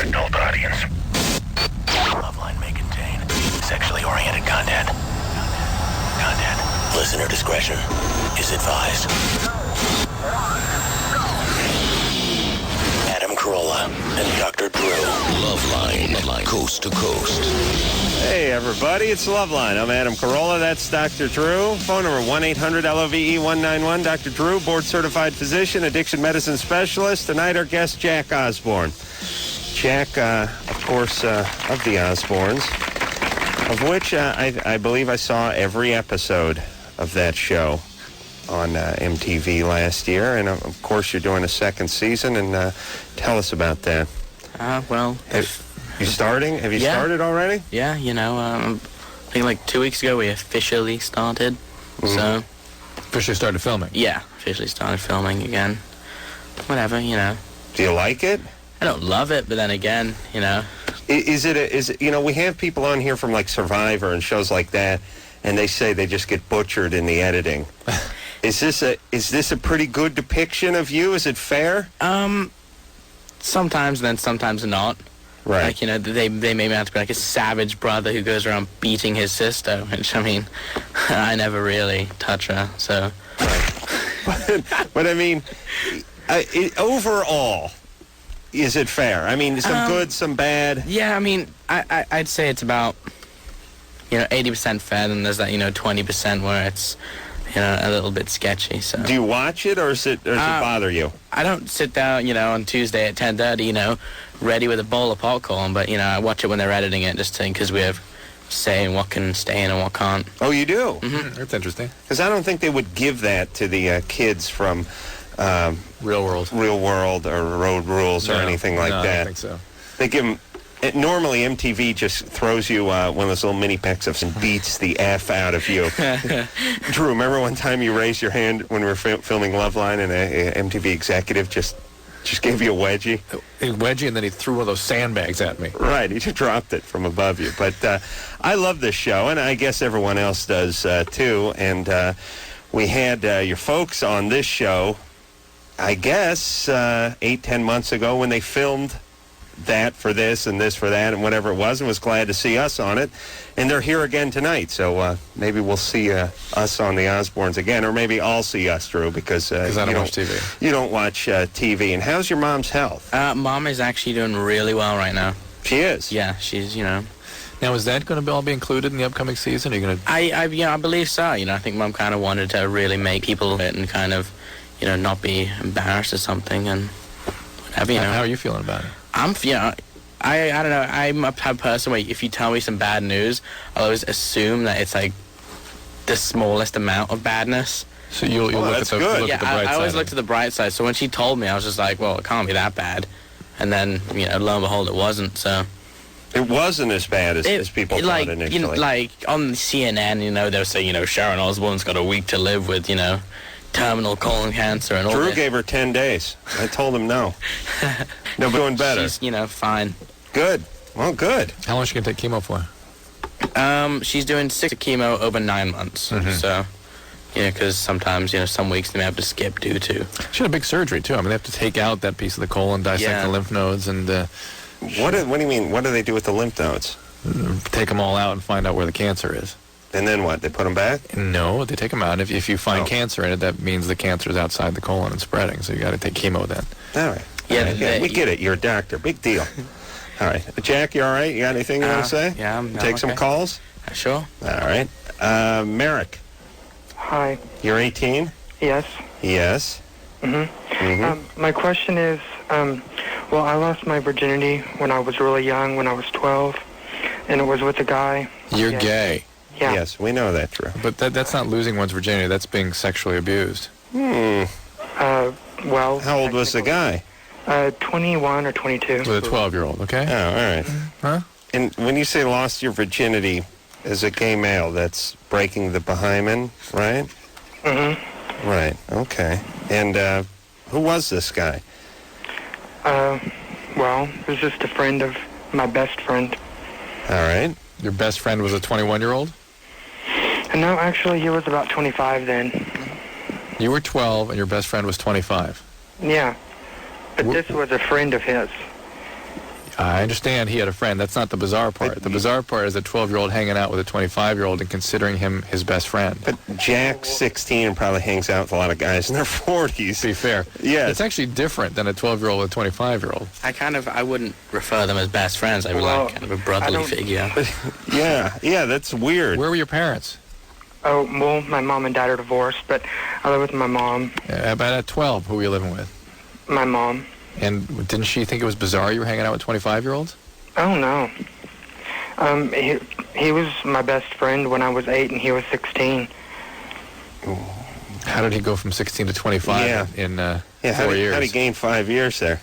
Adult audience. Loveline may contain sexually oriented content. Listener discretion is advised. Adam Carolla and Dr. Drew. Loveline, coast to coast. Hey, everybody, it's Loveline. I'm Adam Carolla. That's Dr. Drew. Phone number 1-800-LOVE-191. Dr. Drew, board-certified physician, addiction medicine specialist. Tonight, our guest, Jack Osbourne. Jack, of course, of the Osbournes, of which I believe I saw every episode of that show on MTV last year. And, of course, you're doing a second season. And tell us about that. You starting? Have you started already? Yeah, I think like 2 weeks ago we officially started. Mm-hmm. So. Officially started filming? Yeah, officially started filming again. Whatever, Do you like it? I don't love it, but then again, Is it, we have people on here from like Survivor and shows like that, and they say they just get butchered in the editing. Is this a pretty good depiction of you? Is it fair? Sometimes, then sometimes not. Right. Like, they made me out to be like a savage brother who goes around beating his sister, which, I never really touch her, so. Right. but I mean, overall, is it fair? I mean, some good, some bad? Yeah, I'd say it's about, 80% fair, and there's that, 20% where it's, a little bit sketchy, so. Do you watch it, or does it bother you? I don't sit down, on Tuesday at 10:30, ready with a bowl of popcorn, but, I watch it when they're editing it, just because we have say in what can stay in and what can't. Oh, you do? Mm-hmm. That's interesting. Because I don't think they would give that to the kids from Real World or Road Rules or anything like that. I don't think so. They give them. Normally, MTV just throws you one of those little mini picks and beats the F out of you. Drew, remember one time you raised your hand when we were filming Loveline and a MTV executive just gave you a wedgie? A wedgie, and then he threw one of those sandbags at me. Right, he just dropped it from above you. But I love this show, and I guess everyone else does too. And we had your folks on this show, I guess, 8-10 months ago when they filmed that for this and this for that and whatever it was, and was glad to see us on it. And they're here again tonight, so maybe we'll see us on the Osbournes again, or maybe I'll see us, Drew, because I don't watch TV. You don't watch TV. And how's your mom's health? Mom is actually doing really well right now. She is? Yeah, she's, Now, is that going to all be included in the upcoming season? Are you going to? I believe so. I think Mom kind of wanted to really make people it and kind of, not be embarrassed or something and whatever, How are you feeling about it? I don't know. I'm a type of person where if you tell me some bad news, I'll always assume that it's like the smallest amount of badness. So you'll look at the bright side. I always looked at the bright side. So when she told me, I was just like, well, it can't be that bad. And then, lo and behold, it wasn't. So it wasn't as bad as people thought initially. Like on CNN, they'll say, Sharon Osbourne's got a week to live with, terminal colon cancer and all Drew this. gave her 10 days. I told him no. No, doing better. She's, fine. Good. Well, good. How long is she going to take chemo for? She's doing 6 chemo over 9 months. Mm-hmm. So, because sometimes, some weeks they may have to skip due to. She had a big surgery, too. They have to take out that piece of the colon, dissect the lymph nodes, and... What do you mean? What do they do with the lymph nodes? Take them all out and find out where the cancer is. And then what? They put them back? No, they take them out. If you find cancer in it, that means the cancer is outside the colon and spreading. So you got to take chemo then. All right. Yeah, we get it. You're a doctor. Big deal. All right. Jack, you all right? You got anything you want to say? Yeah, I'm Take some calls? Sure. All right. Merrick. Hi. You're 18? Yes. Yes. My question is, I lost my virginity when I was really young, when I was 12, and it was with a guy. You're gay. Yeah. Yes, we know that, Drew. But that's not losing one's virginity. That's being sexually abused. How old was the guy? 21 or 22. With a 12-year-old, okay? Oh, all right. Huh? And when you say lost your virginity as a gay male, that's breaking the hymen, right? Mm-hmm. Right, okay. And who was this guy? It was just a friend of my best friend. All right. Your best friend was a 21-year-old? No, actually, he was about 25 then. You were 12, and your best friend was 25. Yeah. But this was a friend of his. I understand he had a friend. That's not the bizarre part. The bizarre part is a 12-year-old hanging out with a 25-year-old and considering him his best friend. But Jack's 16 and probably hangs out with a lot of guys in their 40s. To be fair. Yes. It's actually different than a 12-year-old with a 25-year-old. I wouldn't refer them as best friends. I would like kind of a brotherly figure. Yeah, that's weird. Where were your parents? Oh, well, my mom and dad are divorced, but I live with my mom. About at 12, who were you living with? My mom. And didn't she think it was bizarre you were hanging out with 25-year-olds? Oh, no. He was my best friend when I was 8 and he was 16. How did he go from 16 to 25 in 4 years? How did he gain 5 years there?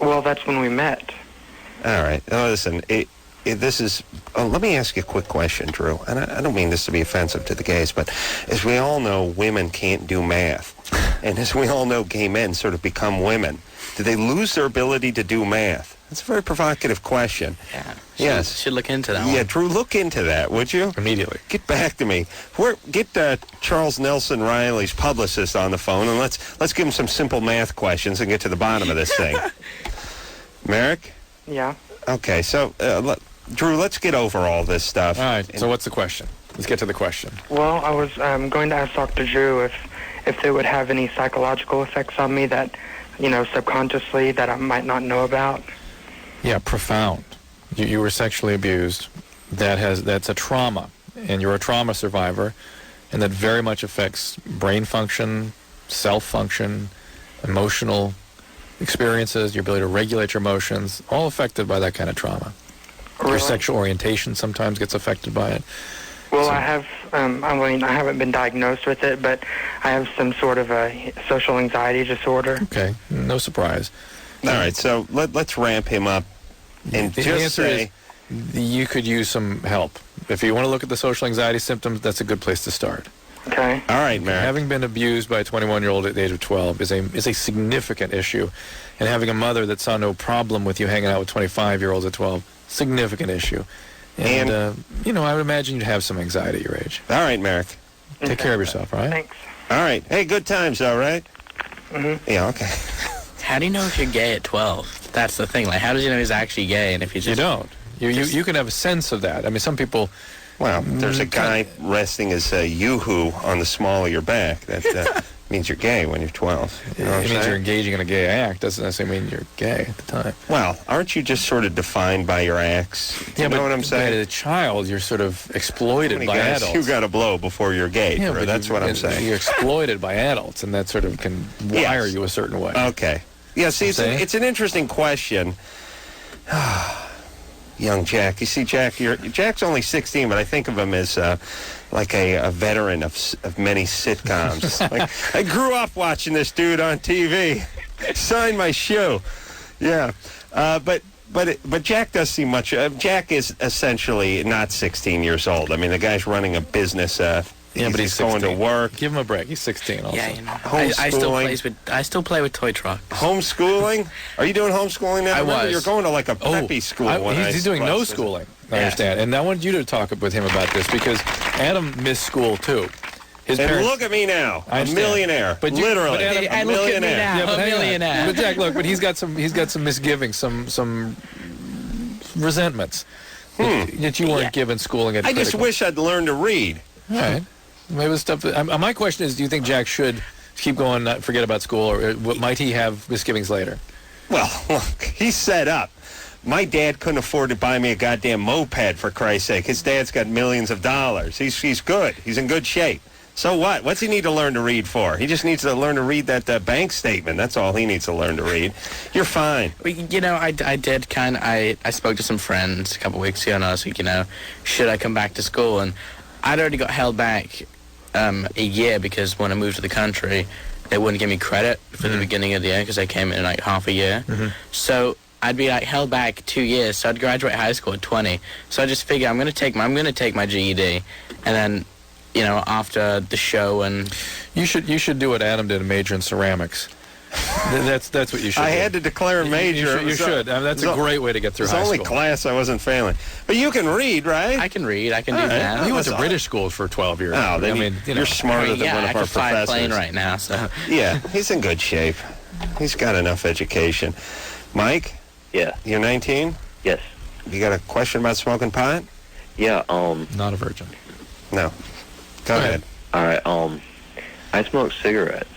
Well, that's when we met. All right. Now, listen, this is... let me ask you a quick question, Drew. And I don't mean this to be offensive to the gays, but as we all know, women can't do math. And as we all know, gay men sort of become women. Do they lose their ability to do math? That's a very provocative question. Yeah. Yes. Should look into that one. Yeah, Drew, look into that, would you? Immediately. Get back to me. Get Charles Nelson Riley's publicist on the phone, and let's give him some simple math questions and get to the bottom of this thing. Merrick? Yeah. Okay, so, Drew, let's get over all this stuff. All right, so what's the question? Let's get to the question. Well, I was going to ask Dr. Drew if they would have any psychological effects on me that, subconsciously that I might not know about. Yeah, profound. You were sexually abused. That's a trauma, and you're a trauma survivor, and that very much affects brain function, self-function, emotional experiences, your ability to regulate your emotions, all affected by that kind of trauma. Really? Your sexual orientation sometimes gets affected by it. Well, I have, I haven't been diagnosed with it, but I have some sort of a social anxiety disorder. Okay, no surprise. All right, so let's ramp him up and The just answer say... is you could use some help. If you want to look at the social anxiety symptoms, that's a good place to start. Okay. All right, Merrick. Having been abused by a 21-year-old at the age of 12 is a significant issue. And having a mother that saw no problem with you hanging out with 25-year-olds at 12, significant issue. And I would imagine you'd have some anxiety at your age. All right, Merrick. Take care of yourself, all right? Thanks. All right. Hey, good times, though, right? Mm-hmm. Yeah, okay. How do you know if you're gay at 12? That's the thing. Like, how does you know he's actually gay? And if you just... You don't. You can have a sense of that. I mean, some people... Well, there's a guy resting his yoo-hoo on the small of your back. That means you're gay when you're 12. You know what I'm it means saying? you're engaging in a gay act. Doesn't necessarily mean you're gay at the time. Well, aren't you just sort of defined by your acts? You know what I'm saying? As a child, you're sort of exploited by guys adults. You got to blow before you're gay. Yeah, Drew. but That's what I'm saying. You're exploited by adults, and that sort of can wire you a certain way. Okay. Yeah, see, it's an interesting question. Young Jack. You see, Jack's only 16, but I think of him as like a veteran of many sitcoms. Like, I grew up watching this dude on TV. Sign my shoe. Yeah. But Jack does seem much... Jack is essentially not 16 years old. I mean, the guy's running a business... but he's going to work. Give him a break. He's 16 also. Yeah, Homeschooling. I still play with toy trucks. Homeschooling? Are you doing homeschooling now? I was. You're going to like a preppy school. He's doing no schooling. I understand. And I want you to talk with him about this because Adam missed school too. His parents, look at me now, a millionaire. Literally, But a millionaire. Yeah, but a millionaire. But Jack, look, but he's got some misgivings, some resentments that you weren't given schooling at. I just wish I'd learned to read. All right. Maybe the stuff. My question is, do you think Jack should keep going, not forget about school, or might he have misgivings later? Well, look, he's set up. My dad couldn't afford to buy me a goddamn moped, for Christ's sake. His dad's got millions of dollars. He's good. He's in good shape. So what? What's he need to learn to read for? He just needs to learn to read that bank statement. That's all he needs to learn to read. You're fine. I did kind of... I spoke to some friends a couple of weeks ago, and I was like, should I come back to school? And I'd already got held back a year because when I moved to the country, they wouldn't give me credit for the beginning of the year because I came in like half a year. So I'd be like held back 2 years. So I'd graduate high school at 20. So I just figured I'm going to take my GED, and then after the show, and you should do what Adam did and major in ceramics. That's what you should. I do. had to declare a major. You should. I mean, that's a great way to get through high school. It's the only class I wasn't failing. But you can read, right? I can read. I can do right. that. He went to British schools for 12 years. Oh, you're smarter than one of our I can fly a professors. plane right now. So Yeah, he's in good shape. He's got enough education. Mike? Yeah. You're 19? Yes. You got a question about smoking pot? Yeah. Not a virgin. No. Go ahead. All right. I smoke cigarettes,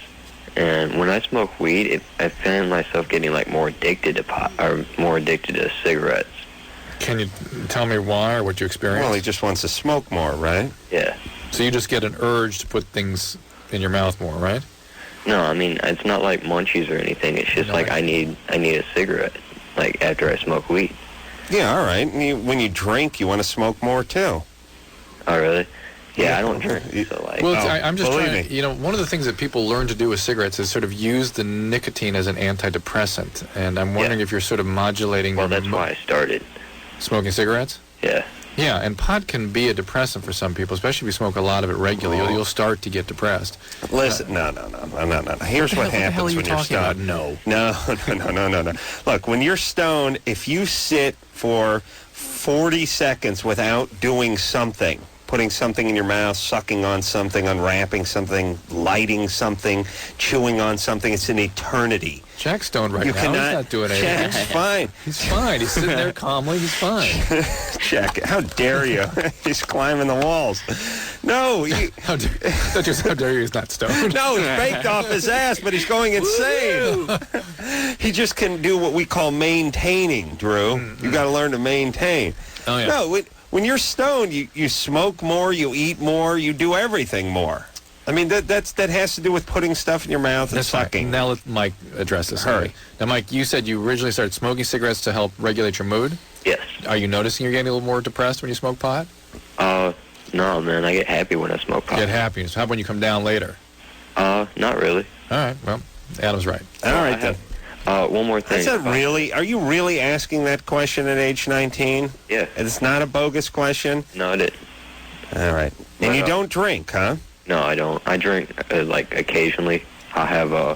and when I smoke weed, I find myself getting like more addicted to pot or more addicted to cigarettes. Can you tell me why or what you experience? Well, he just wants to smoke more, right? Yeah. So you just get an urge to put things in your mouth more, right? No, I mean it's not like munchies or anything. It's just like I need a cigarette, like after I smoke weed. Yeah, all right. And when you drink, you want to smoke more too. Oh, really? Yeah, I don't drink. So like, Well, I'm just believe trying to, one of the things that people learn to do with cigarettes is sort of use the nicotine as an antidepressant. And I'm wondering if you're sort of modulating well, that's why I started. Smoking cigarettes? Yeah. Yeah, and pot can be a depressant for some people, especially if you smoke a lot of it regularly. You'll start to get depressed. Listen, no. Here's what happens when you're stoned. No. No. Look, when you're stoned, if you sit for 40 seconds without doing something, putting something in your mouth, sucking on something, unwrapping something, lighting something, chewing on something, it's an eternity. Jack's stoned right You now. cannot, He's not doing anything. Jack's fine. He's fine. He's sitting there calmly. He's fine. Jack, how dare you? He's climbing the walls. No. How dare you? He's not stoned. No, he's baked off his ass, but he's going insane. He just can do what we call maintaining, Drew. You got to learn to maintain. Oh, yeah. No, when you're stoned, you smoke more, you eat more, you do everything more. I mean, that has to do with putting stuff in your mouth and sucking. Fine. Now let Mike address this. Hurry. Now, Mike, you said you originally started smoking cigarettes to help regulate your mood? Yes. Are you noticing you're getting a little more depressed when you smoke pot? No, man. I get happy when I smoke pot. Get happy. So how about when you come down later? Not really. All right. Well, Adam's right. All right, then. One more thing. Are you really asking that question at age 19? Yeah. It's not a bogus question? No, it is. All right. And you don't drink, huh? No, I don't. I drink, like, occasionally. I'll have a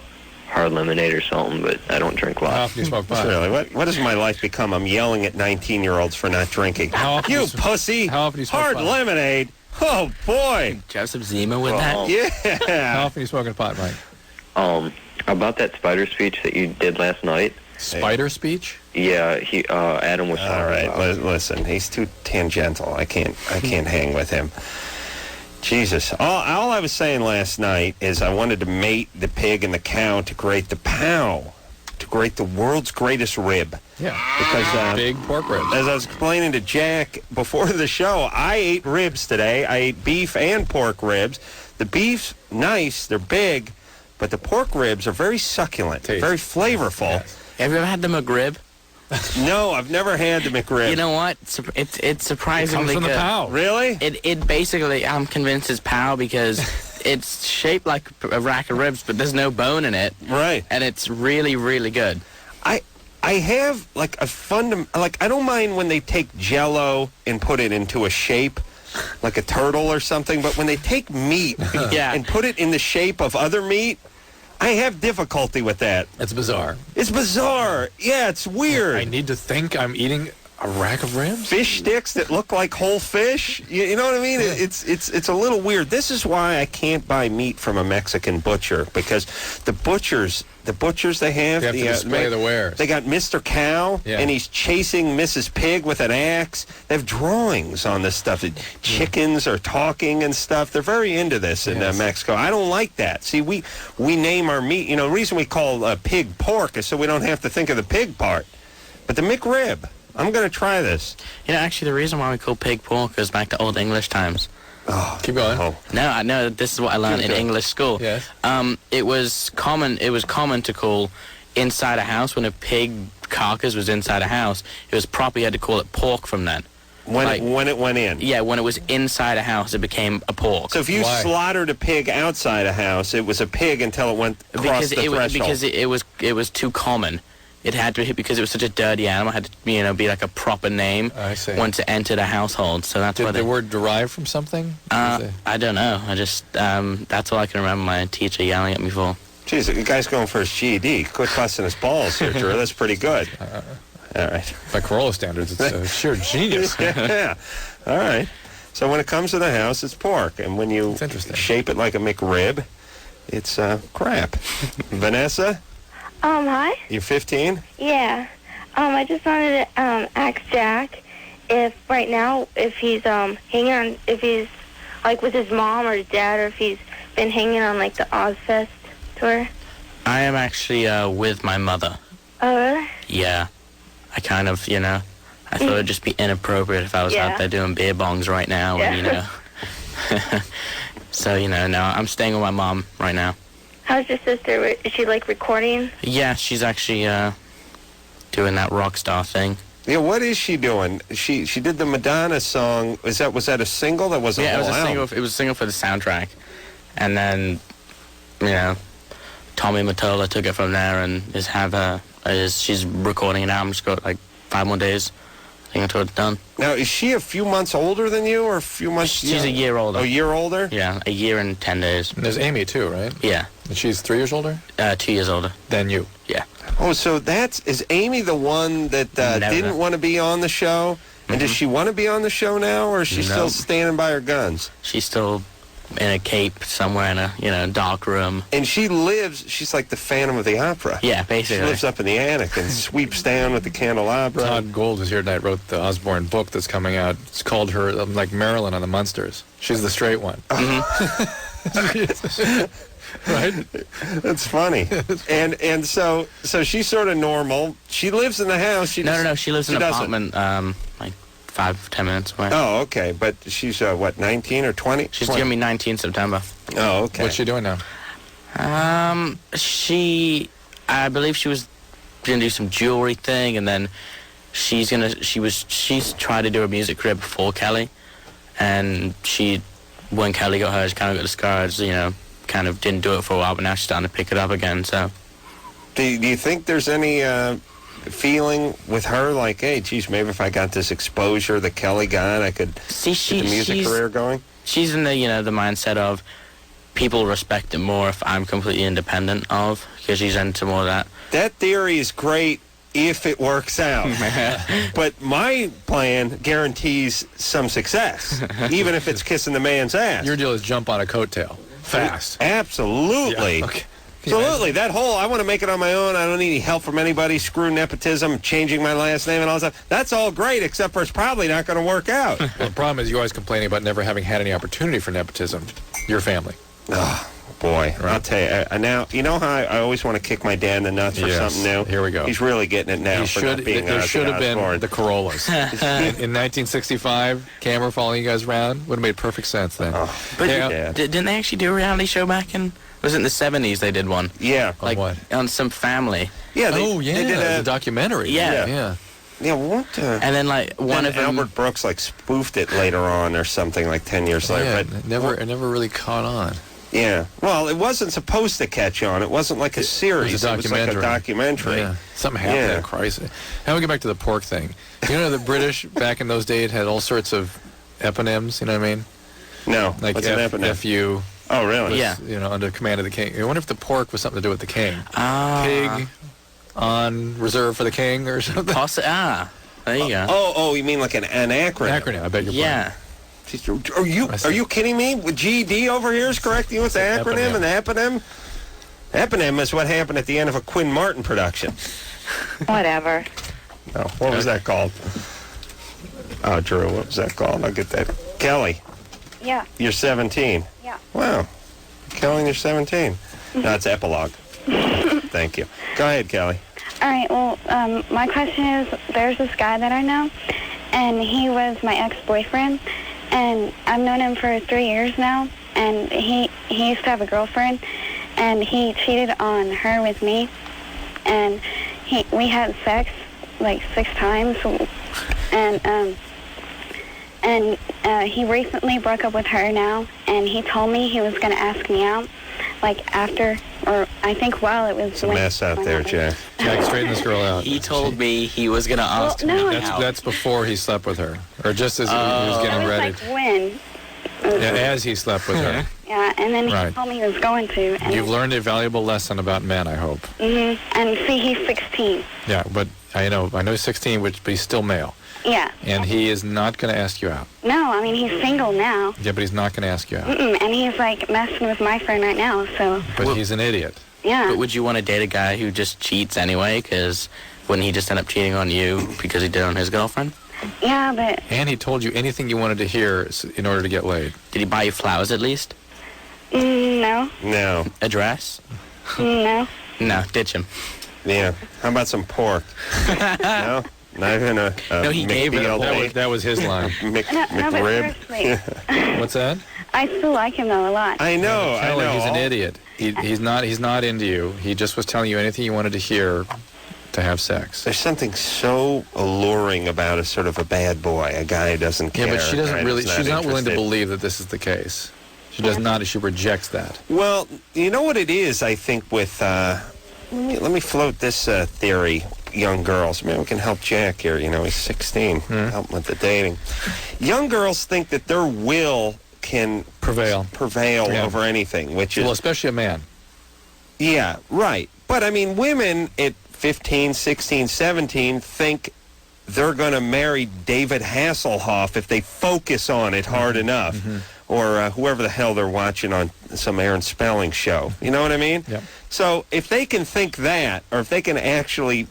hard lemonade or something, but I don't drink a lot. How often do you smoke pot? Really, what has my life become? I'm yelling at 19-year-olds for not drinking. How often You pussy! How often do you smoke hard pot? lemonade! Oh, boy! Do you have some Zima with that? How Yeah! often are you smoking pot, Mike? About that spider speech that you did last night. Spider speech? Yeah, Adam was All talking right, about. listen, he's too tangential. I can't hang with him. Jesus. All I was saying last night is I wanted to mate the pig and the cow to create the POW, to create the world's greatest rib. Yeah. Because big pork ribs. as I was explaining to Jack before the show, I ate ribs today. I ate beef and pork ribs. The beef's nice, they're big, but the pork ribs are very succulent, Tasty. very flavorful. Yes. Have you ever had the McRib? No, I've never had the McRib. You know what? It's surprisingly Comes from the good. POW. Really? It basically, I'm convinced it's POW because it's shaped like a rack of ribs, but there's no bone in it. Right. And it's really, really good. I have like I don't mind when they take Jell-O and put it into a shape, like a turtle or something. But when they take meat Yeah. and put it in the shape of other meat, I have difficulty with that. It's bizarre. It's bizarre. Yeah, it's weird. I need to think I'm eating a rack of ribs? Fish sticks that look like whole fish. You know what I mean? It's a little weird. This is why I can't buy meat from a Mexican butcher, because the butchers they have, They have to display the wares. They got Mr. Cow, Yeah. and he's chasing Mrs. Pig with an axe. They have drawings on this stuff. Chickens are talking and stuff. They're very into this in Yes. Mexico. I don't like that. See, we name our meat. You know, the reason we call pig pork is so we don't have to think of the pig part. But the McRib, I'm going to try this. You know, actually, the reason why we call pig pork goes back to Old English times. Oh, Keep going. Oh. No, I know this is what I learned in English school. Yes. It was common to call inside a house when a pig carcass was inside a house. It was proper. You had to call it pork from then. When it went in. Yeah, when it was inside a house, it became a pork. So if you Why? slaughtered a pig outside a house, it was a pig until it went across the threshold. Because it was too common. It had to because it was such a dirty animal. It had to be like a proper name I see. once it entered a household. So that's why Did the word derive from something? I don't know. I just that's all I can remember my teacher yelling at me for. Jeez, the guy's going for his GED. Quit busting his balls here, Drew. That's pretty good. All right. By Carolla standards, it's sheer genius. Yeah. All right. So when it comes to the house, it's pork. And when you It's interesting. shape it like a McRib, it's crap. Vanessa, Hi. you're 15? Yeah. I just wanted to ask Jack if right now, if he's hanging on, if he's like with his mom or his dad, or if he's been hanging on like the Ozfest tour. I am actually with my mother. Oh, really? Yeah. I kind of, I thought it'd just be inappropriate if I was out there doing beer bongs right now. Yeah. And, so, no, I'm staying with my mom right now. How's your sister? Is she like recording? Yeah, she's actually doing that rock star thing. Yeah, what is she doing? She did the Madonna song. Was that a single? That wasn't. Yeah, a it was whole a single. album. It was a single for the soundtrack, and then, Tommy Mottola took it from there and she's recording an album. She's got like 5 more days. I think until it's done. Now, is she a few months older than you, or a few months? She's a year older. A year older? Yeah, a year and 10 days. And there's Amy too, right? Yeah. And she's 3 years older 2 years older than you. Yeah. Oh, so is Amy the one that didn't want to be on the show? And does she want to be on the show now, or is she still standing by her guns? She's still in a cape somewhere in a dark room. And she's like the Phantom of the Opera. Yeah, basically. She lives up in the attic and sweeps down with the candelabra. Todd Gould was here tonight, wrote the Osbourne book that's coming out. It's called her, like Marilyn on the Munsters. She's the straight one. Right? That's funny. And so she's sort of normal. She lives in the house. No. She lives in an apartment, like 5-10 minutes away. Oh, okay. But she's, 19 or 20? She's going to be 19 September. Oh, okay. What's she doing now? I believe she was going to do some jewelry thing, and then she's tried to do a music career before Kelly, and when Kelly got hers, kind of got discouraged, kind of didn't do it for a while, but now she's starting to pick it up again, so. Do you think there's any feeling with her like, hey, geez, maybe if I got this exposure that Kelly got, I could get the music career going? She's in the mindset of people respect it more if I'm completely independent of, because she's into more of that. That theory is great if it works out. But my plan guarantees some success, even if it's kissing the man's ass. Your deal is jump on a coattail. Fast. Absolutely. Yeah, okay. Absolutely. That whole, I want to make it on my own, I don't need any help from anybody, screw nepotism, changing my last name and all that stuff. That's all great, except for it's probably not going to work out. Well, the problem is you're always complaining about never having had any opportunity for nepotism. Your family. Oh, boy. Right. I'll tell you. Now, you know how I always want to kick my dad in the nuts for something new? Here we go. He's really getting it now for not being There should have been Osbourne. the Carollas. in 1965, camera following you guys around would have made perfect sense then. But didn't they actually do a reality show back in, was it in the 70s they did one? Yeah. Like what? On some family. Yeah. They did a a documentary. Yeah. Yeah, what? And then, like, one of them... Albert Brooks, like, spoofed it later on or something, like 10 years later. Yeah, But it never really caught on. Yeah. Well, it wasn't supposed to catch on. It wasn't like a series. It was like a documentary. Yeah. Something happened in crisis. Now we get back to the pork thing. The British back in those days had all sorts of eponyms, you know what I mean? No. Like what's an eponym? F-U. Oh, really? Yeah. Under command of the king. I wonder if the pork was something to do with the king. Pig on reserve for the king or something. There you go. Oh, you mean like an acronym? An acronym, I bet you're Yeah. Are you kidding me? With GED over here is correcting you with the acronym and the eponym? Eponym is what happened at the end of a Quinn Martin production. Whatever. Oh, what was that called? Oh, Drew, what was that called? I'll get that. Kelly. Yeah. You're 17. Yeah. Wow. Kelly, you're 17. No, it's epilogue. Thank you. Go ahead, Kelly. All right, well, my question is, there's this guy that I know, and he was my ex-boyfriend, and I've known him for 3 years now, and he used to have a girlfriend, and he cheated on her with me, and we had sex like 6 times, and he recently broke up with her now, and he told me he was going to ask me out, like after, or I think while it was... It's a mess out there, Jack. Jack, straighten this girl out. He told me he was going to ask me out. That's before he slept with her, or just as he was getting ready. Like when? As he slept with her. Yeah, and then he told me he was going to. And You've learned a valuable lesson about men, I hope. And see, he's 16. Yeah, but I know he's 16, but he's still male. Yeah. And he is not going to ask you out. No, I mean, he's single now. Yeah, but he's not going to ask you out. And he's, like, messing with my friend right now, so... But he's an idiot. Yeah. But would you want to date a guy who just cheats anyway? Because wouldn't he just end up cheating on you because he did on his girlfriend? Yeah, but And he told you anything you wanted to hear in order to get laid. Did he buy you flowers at least? no, No. A dress? no. No, ditch him. Yeah. How about some pork? No? Not even a No, he gave her the McBLD? That was his line. No, but McRib? seriously, What's that? I still like him though a lot. I know, I Kelly, know. he's an idiot. He's not into you. He just was telling you anything you wanted to hear to have sex. There's something so alluring about a sort of a bad boy, a guy who doesn't care. Yeah, but she a doesn't guy really. that's She's not willing to interested. believe that this is the case. She does not. She rejects that. Well, you know what it is, I think, with... let me float this theory, young girls. Maybe we can help Jack here. You know, he's 16. Help him with the dating. Young girls think that their will can Prevail. Yeah. over anything, which is... Well, especially a man. Yeah, right. But, I mean, women at 15, 16, 17 think they're going to marry David Hasselhoff if they focus on it hard enough. Or whoever the hell they're watching on some Aaron Spelling show. You know what I mean? Yep. So if they can think that, or if they can actually...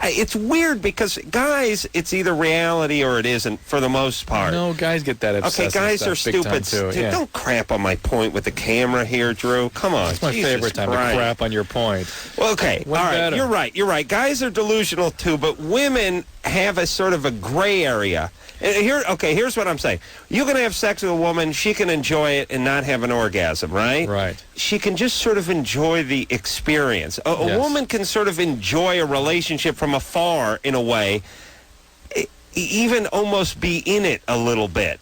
it's weird because guys, it's either reality or it isn't for the most part. No, guys get that obsessed. Okay, guys are stupid. Too. Dude, Yeah. don't crap on my point with the camera here, Drew. Come on. It's my Jesus favorite time Christ. to crap on your point. Well, okay, When all right, better? you're right. Guys are delusional too, but women have a sort of a gray area. And here's what I'm saying. You can have sex with a woman, she can enjoy it and not have an orgasm, right? Right. She can just sort of enjoy the experience. A Yes. woman can sort of enjoy a relationship from afar in a way, even almost be in it a little bit.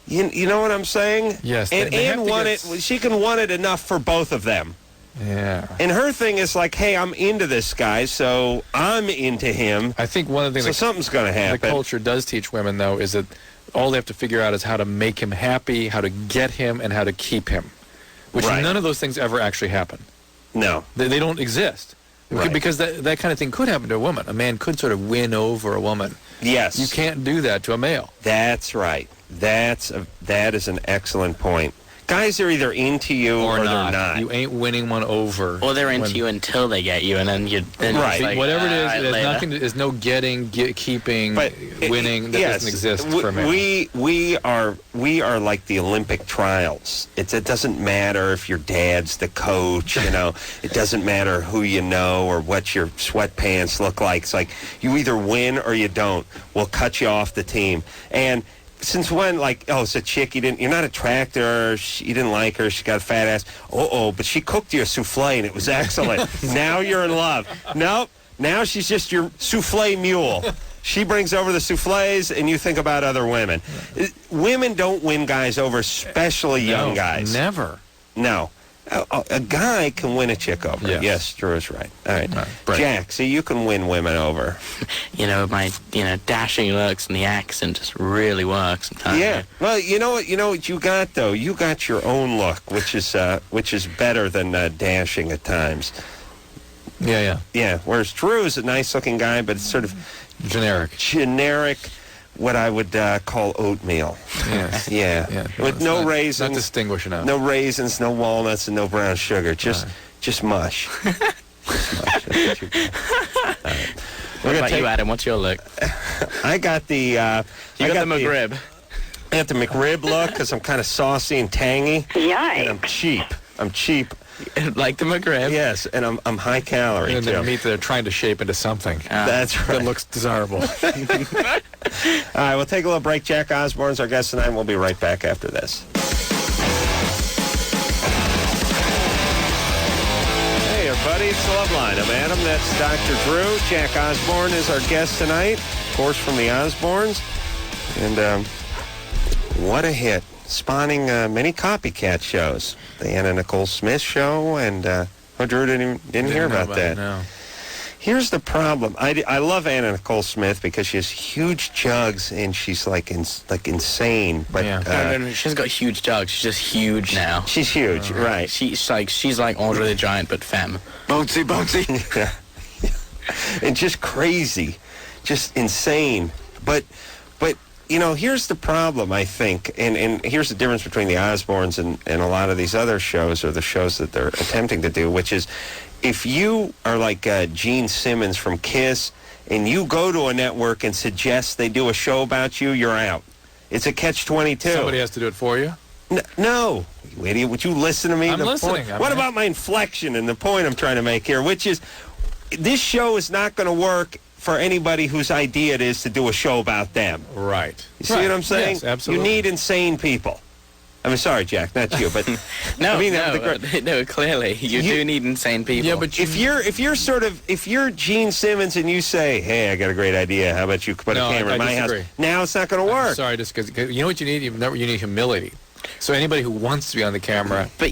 You know what I'm saying? Yes, And they have to want get- it. She can want it enough for both of them. Yeah. And her thing is like, hey, I'm into this guy, so I'm into him. I think one of the So things something's going to the happen. culture does teach women, though, is that all they have to figure out is how to make him happy, how to get him, and how to keep him. Which Right. none of those things ever actually happen. No. They don't exist. Right. Because that kind of thing could happen to a woman. A man could sort of win over a woman. Yes. You can't do that to a male. That's right. That is an excellent point. Guys are either into you or they're not. You ain't winning one over. Or they're into when- you until they get you, and then Right. it's like, Whatever it is, "All right, there's later." nothing. There's no getting, keeping, But winning. That yes, doesn't exist for a man. We are like the Olympic trials. It doesn't matter if your dad's the coach. You know, it doesn't matter who you know or what your sweatpants look like. It's like you either win or you don't. We'll cut you off the team. And since when, like, oh, it's a chick, you're not attracted to her, you didn't like her, she got a fat ass. But she cooked you a souffle and it was excellent. Now you're in love. Nope. Now she's just your souffle mule. She brings over the souffles and you think about other women. Women don't win guys over, especially young guys. Never. No. A guy can win a chick over. Yes, Drew is right. All right. Right. Jack, so you can win women over. My dashing looks and the accent just really works sometimes. Yeah. Well, you know what you got though. You got your own look, which is better than dashing at times. Yeah. Yeah. Whereas Drew is a nice-looking guy, but it's sort of Generic. what I would call oatmeal. Yes. Yeah. With no raisins. Not distinguished enough. No raisins, no walnuts, and no brown sugar. Just mush. Just mush. That's what you got. All right. What about you, Adam? What's your look? I got the... You got the McRib. I got the McRib look because I'm kind of saucy and tangy. Yikes. And I'm cheap. Like the McRib. Yes, and I'm high calorie And too. the meat they're trying to shape into something That's right. that looks desirable. All right, we'll take a little break. Jack Osbourne's our guest tonight, and we'll be right back after this. Hey, everybody, it's Loveline. I'm Adam. That's Dr. Drew. Jack Osbourne is our guest tonight, of course, from the Osbournes. And what a hit. Spawning many copycat shows. The Anna Nicole Smith show, and Drew didn't hear about that. No. Here's the problem. I love Anna Nicole Smith because she has huge jugs and she's like insane. But Yeah. No, she hasn't got huge jugs. She's just huge now. she's huge, right? She's like Andre the Giant, but femme. Bouncy. Yeah. And just crazy, just insane. But here's the problem, I think, and here's the difference between the Osbournes and a lot of these other shows, or the shows that they're attempting to do, which is if you are like Gene Simmons from Kiss and you go to a network and suggest they do a show about you, you're out. It's a catch-22. Somebody has to do it for you? No, you idiot. Would you listen to me? I'm listening. What about my inflection and the point I'm trying to make here, which is this show is not going to work for anybody whose idea it is to do a show about them. Right. You see what I'm saying? Yes, absolutely. You need insane people. I'm sorry, Jack, not you, but no, clearly you do need insane people. Yeah, but if you're Gene Simmons and you say, "Hey, I got a great idea. How about you put a camera in my house?" Now it's not going to work. Sorry, just because you know what you need? You need humility. So anybody who wants to be on the camera, but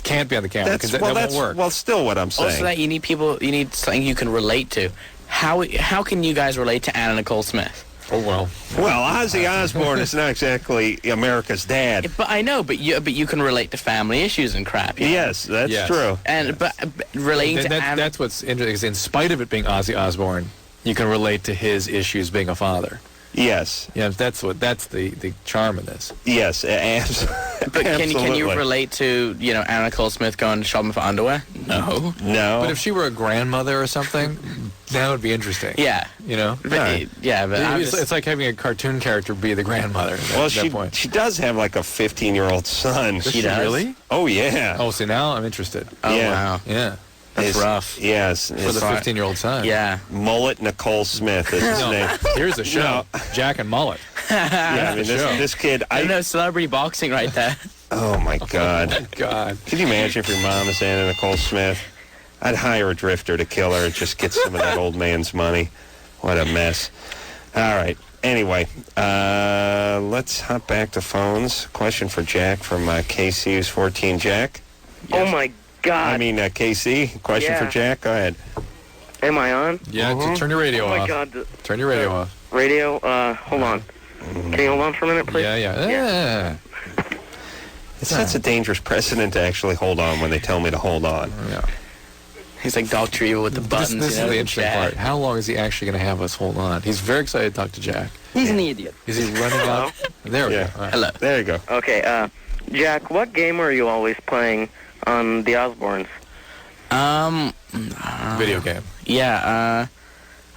can't be on the camera because that won't work. Well, still what I'm saying. Also, that you need people. You need something you can relate to. How can you guys relate to Anna Nicole Smith? Oh well. Well, Ozzy Osbourne is not exactly America's dad. But I know, but you can relate to family issues and crap. You know? Yes, that's true. And but relating to Anna, that's what's interesting. Is in spite of it being Ozzy Osbourne, you can relate to his issues being a father. Yes. Yeah, that's the charm of this. Yes, but can you relate to Anna Nicole Smith going shopping for underwear? No. But if she were a grandmother or something, that would be interesting. Yeah. Right. But it's like having a cartoon character be the grandmother. At that point. She does have like a 15-year-old son. She does? Really? Oh yeah. Oh, so now I'm interested. Oh yeah. Wow. Yeah. That's rough. Yes. For the 15-year-old son. Yeah. Mullet Nicole Smith is his name. Here's the show. Jack and Mullet. Yeah, I mean, this kid... I know, celebrity boxing right there. Oh, my God. Oh, my God. Could you imagine if your mom is Anna Nicole Smith? I'd hire a drifter to kill her and just get some of that old man's money. What a mess. All right. Anyway, let's hop back to phones. Question for Jack from KC, who's 14. Jack? Yes. Oh, my God. I mean, KC, question for Jack. Go ahead. Am I on? Yeah, turn your radio off. Oh, my God. Turn your radio off. Radio, hold on. Can you hold on for a minute, please? Yeah. It sets a dangerous precedent to actually hold on when they tell me to hold on. Yeah. He's like Dr. Evil with the buttons. This is the interesting part. How long is he actually going to have us hold on? He's very excited to talk to Jack. He's an idiot. Is he running out? There we go. Right. Hello. There you go. Okay, Jack, what game are you always playing on the Osbournes? Video game. Yeah,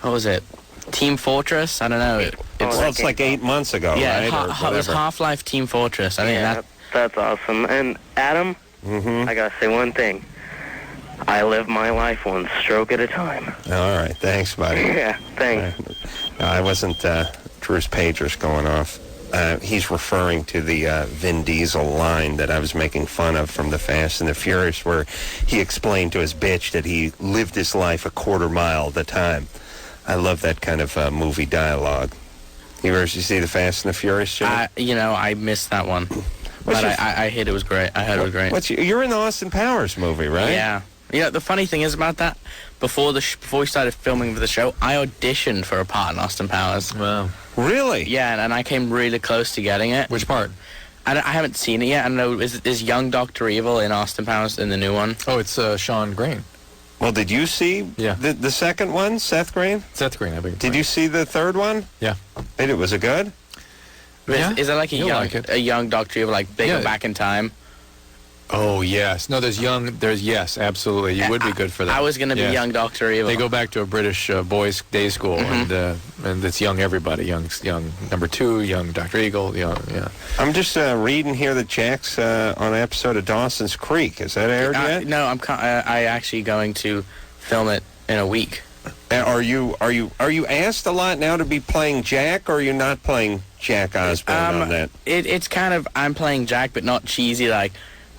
what was it? Team Fortress? I don't know. It's like 8 months ago, yeah, right? It was Half-Life Team Fortress. I think that's awesome. And Adam, I gotta say one thing. I live my life one stroke at a time. All right, thanks, buddy. Yeah, thanks. I wasn't Drew's pagers going off. He's referring to the Vin Diesel line that I was making fun of from the Fast and the Furious, where he explained to his bitch that he lived his life a quarter mile at a time. I love that kind of movie dialogue. You ever see the Fast and the Furious, Jim? I missed that one. But I heard it was great. I heard it was great. You're in the Austin Powers movie, right? Yeah. The funny thing is about that, before we started filming for the show, I auditioned for a part in Austin Powers. Wow. Really? Yeah, and I came really close to getting it. Which part? I haven't seen it yet. I don't know, is young Dr. Evil in Austin Powers in the new one? Oh, it's Sean Green. Well, did you see the second one, Seth Green? Seth Green, I think. Did you see the third one? Yeah. Was it good? Is it like a young Dr. Evil, like they go back in time? Oh, yes. No, yes, absolutely. You would be good for that. I was going to be young Dr. Evil. They go back to a British boys' day school, and it's young everybody. Young number 2, young Dr. Eagle, I'm just reading here that Jack's on an episode of Dawson's Creek. Is that aired yet? No, I actually going to film it in a week. Are you asked a lot now to be playing Jack, or are you not playing Jack Osbourne on that? It's kind of, I'm playing Jack, but not cheesy like,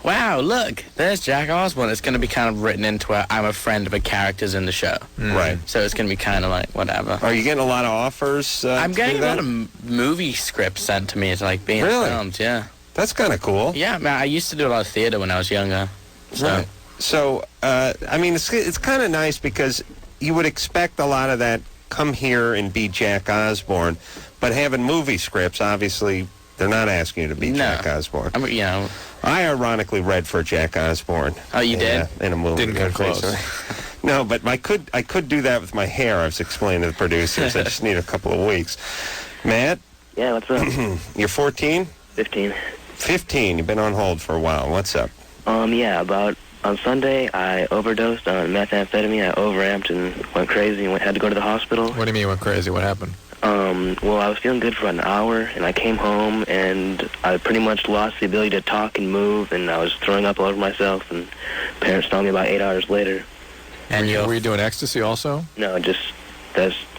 wow, look, there's Jack Osbourne. It's going to be kind of written into where I'm a friend of a character's in the show. Right. So it's going to be kind of like whatever. Are you getting a lot of offers? I'm getting a lot of movie scripts sent to me. It's like being filmed, yeah. That's kind of cool. Yeah, man, I used to do a lot of theater when I was younger. So. Right. So, I mean, it's kind of nice because you would expect a lot of that come here and be Jack Osbourne, but having movie scripts, obviously, they're not asking you to be Jack Osbourne. I ironically read for Jack Osbourne. Oh, you did? In a movie. Didn't come close. No, but I could do that with my hair. I was explaining to the producers. I just need a couple of weeks. Matt? Yeah, what's up? You're 14? 15. 15. You've been on hold for a while. What's up? Yeah, about On Sunday, I overdosed on methamphetamine. I overamped and went crazy and had to go to the hospital. What do you mean went crazy? What happened? Well, I was feeling good for about an hour, and I came home, and I pretty much lost the ability to talk and move, and I was throwing up all over myself, and parents saw me about 8 hours later. And Were you doing ecstasy also? No, just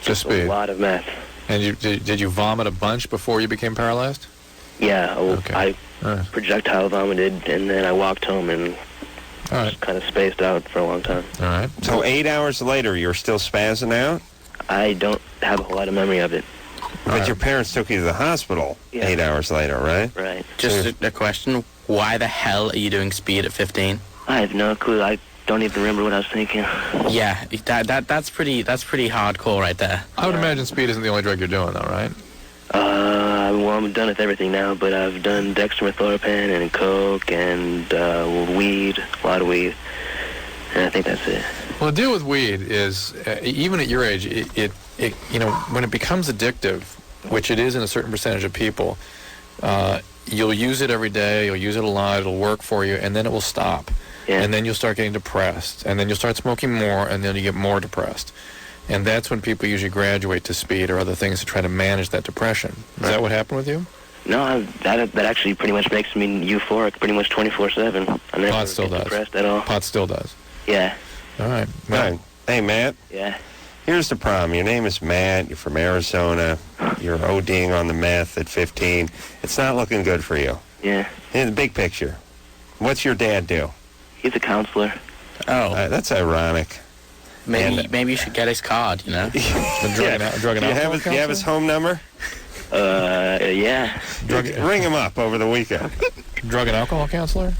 speed. A lot of meth. And did you vomit a bunch before you became paralyzed? Yeah, Okay. I All right. projectile vomited, and then I walked home and All right. kind of spaced out for a long time. All right. So 8 hours later, you're still spazzing out? I don't have a whole lot of memory of it. But your parents took you to the hospital Yeah. 8 hours later, right? Right. Just a question. Why the hell are you doing speed at 15? I have no clue. I don't even remember what I was thinking. Yeah, that's pretty hardcore right there. I would imagine speed isn't the only drug you're doing, though, right? Well, I'm done with everything now, but I've done dextromethorphan and coke and weed, a lot of weed, and I think that's it. Well, the deal with weed is, even at your age, it when it becomes addictive, which it is in a certain percentage of people, you'll use it every day, you'll use it a lot, it'll work for you, and then it will stop. Yeah. And then you'll start getting depressed, and then you'll start smoking more, and then you get more depressed. And that's when people usually graduate to speed or other things to try to manage that depression. Is that what happened with you? No, that actually pretty much makes me euphoric pretty much 24/7. I never Pot still get does. depressed at all. Pot still does. Yeah. All right. All right. Hey, Matt, Yeah. here's the problem. Your name is Matt. You're from Arizona. You're ODing on the meth at 15. It's not looking good for you. Yeah. In the big picture, what's your dad do? He's a counselor. Oh, That's ironic. maybe you should get his card, you know? Drug and alcohol Do you have his home number? Yeah. Ring him up over the weekend. Drug and alcohol counselor?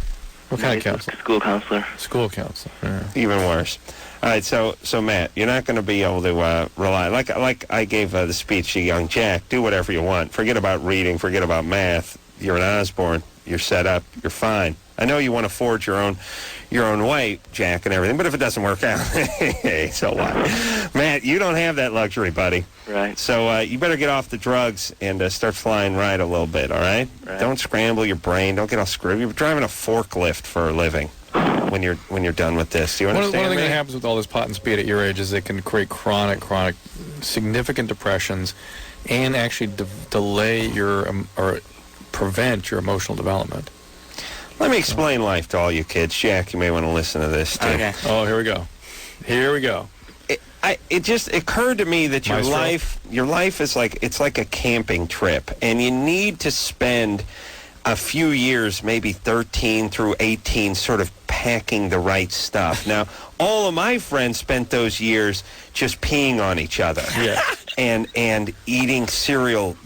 What kind of He's a counselor? School counselor. School counselor. Yeah. Even worse. All right, so Matt, you're not going to be able to rely like I gave the speech to young Jack. Do whatever you want. Forget about reading. Forget about math. You're an Osbourne. You're set up. You're fine. I know you want to forge your own way, Jack, and everything. But if it doesn't work out, hey, so what? Matt, you don't have that luxury, buddy. Right. So you better get off the drugs and start flying right a little bit. All right? Right. Don't scramble your brain. Don't get all screwed. You're driving a forklift for a living when you're done with this. Do you understand? One of the things me? that happens with all this pot and speed at your age is it can create chronic, significant depressions, and actually delay or prevent your emotional development. Let me explain life to all you kids. Jack, you may want to listen to this too. Okay. Oh, here we go. Here we go. It just occurred to me that Maestro? your life is like a camping trip, and you need to spend a few years, maybe 13 through 18, sort of packing the right stuff. Now, all of my friends spent those years just peeing on each other. Yeah. And eating cereal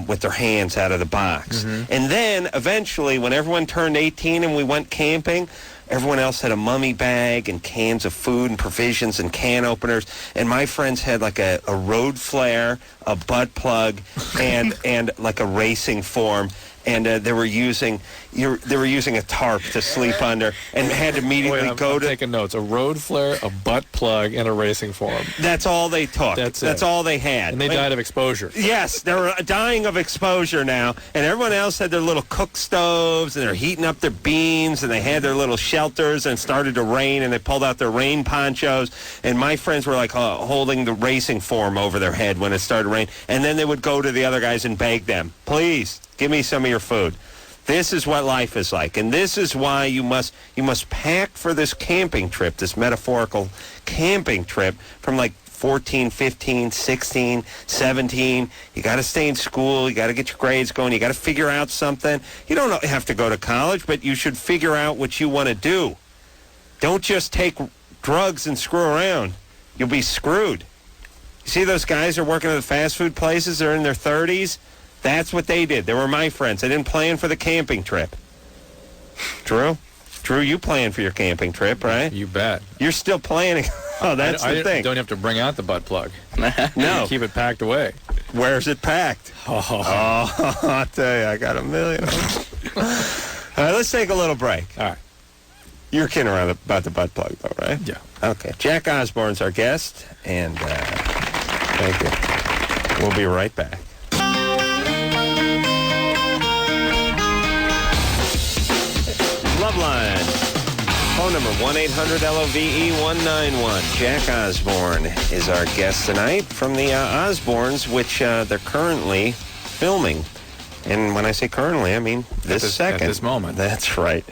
with their hands out of the box. Mm-hmm. And then eventually, when everyone turned 18 and we went camping, everyone else had a mummy bag and cans of food and provisions and can openers. And my friends had like a road flare, a butt plug, and like a racing form. And they were using a tarp to sleep under, and had to immediately I'm taking notes. A road flare, a butt plug, and a racing form. That's all they took. That's all they had. And they died of exposure. Yes, they were dying of exposure now, and everyone else had their little cook stoves, and they're heating up their beans, and they had their little shelters, and it started to rain, and they pulled out their rain ponchos, and my friends were like holding the racing form over their head when it started to rain, and then they would go to the other guys and beg them, please, give me some of your food. This is what life is like, and this is why you must pack for this camping trip, this metaphorical camping trip from like 14, 15, 16, 17. You got to stay in school. You got to get your grades going. You got to figure out something. You don't have to go to college, but you should figure out what you want to do. Don't just take drugs and screw around. You'll be screwed. You see those guys who are working at the fast food places? They're in their 30s. That's what they did. They were my friends. They didn't plan for the camping trip. Drew, you plan for your camping trip, right? You bet. You're still planning. Oh, that's the thing. I don't have to bring out the butt plug. No. Keep it packed away. Where's it packed? Oh, I'll tell you, I got a million of them. All right, let's take a little break. all right. You're kidding around about the butt plug, though, right? Yeah. Okay. Jack Osbourne's our guest, and thank you. We'll be right back. Loveline. Phone Phone number 1-800-LOVE-191. Jack Osbourne is our guest tonight from the Osbournes, which they're currently filming. And when I say currently, I mean this second. At this moment. That's right.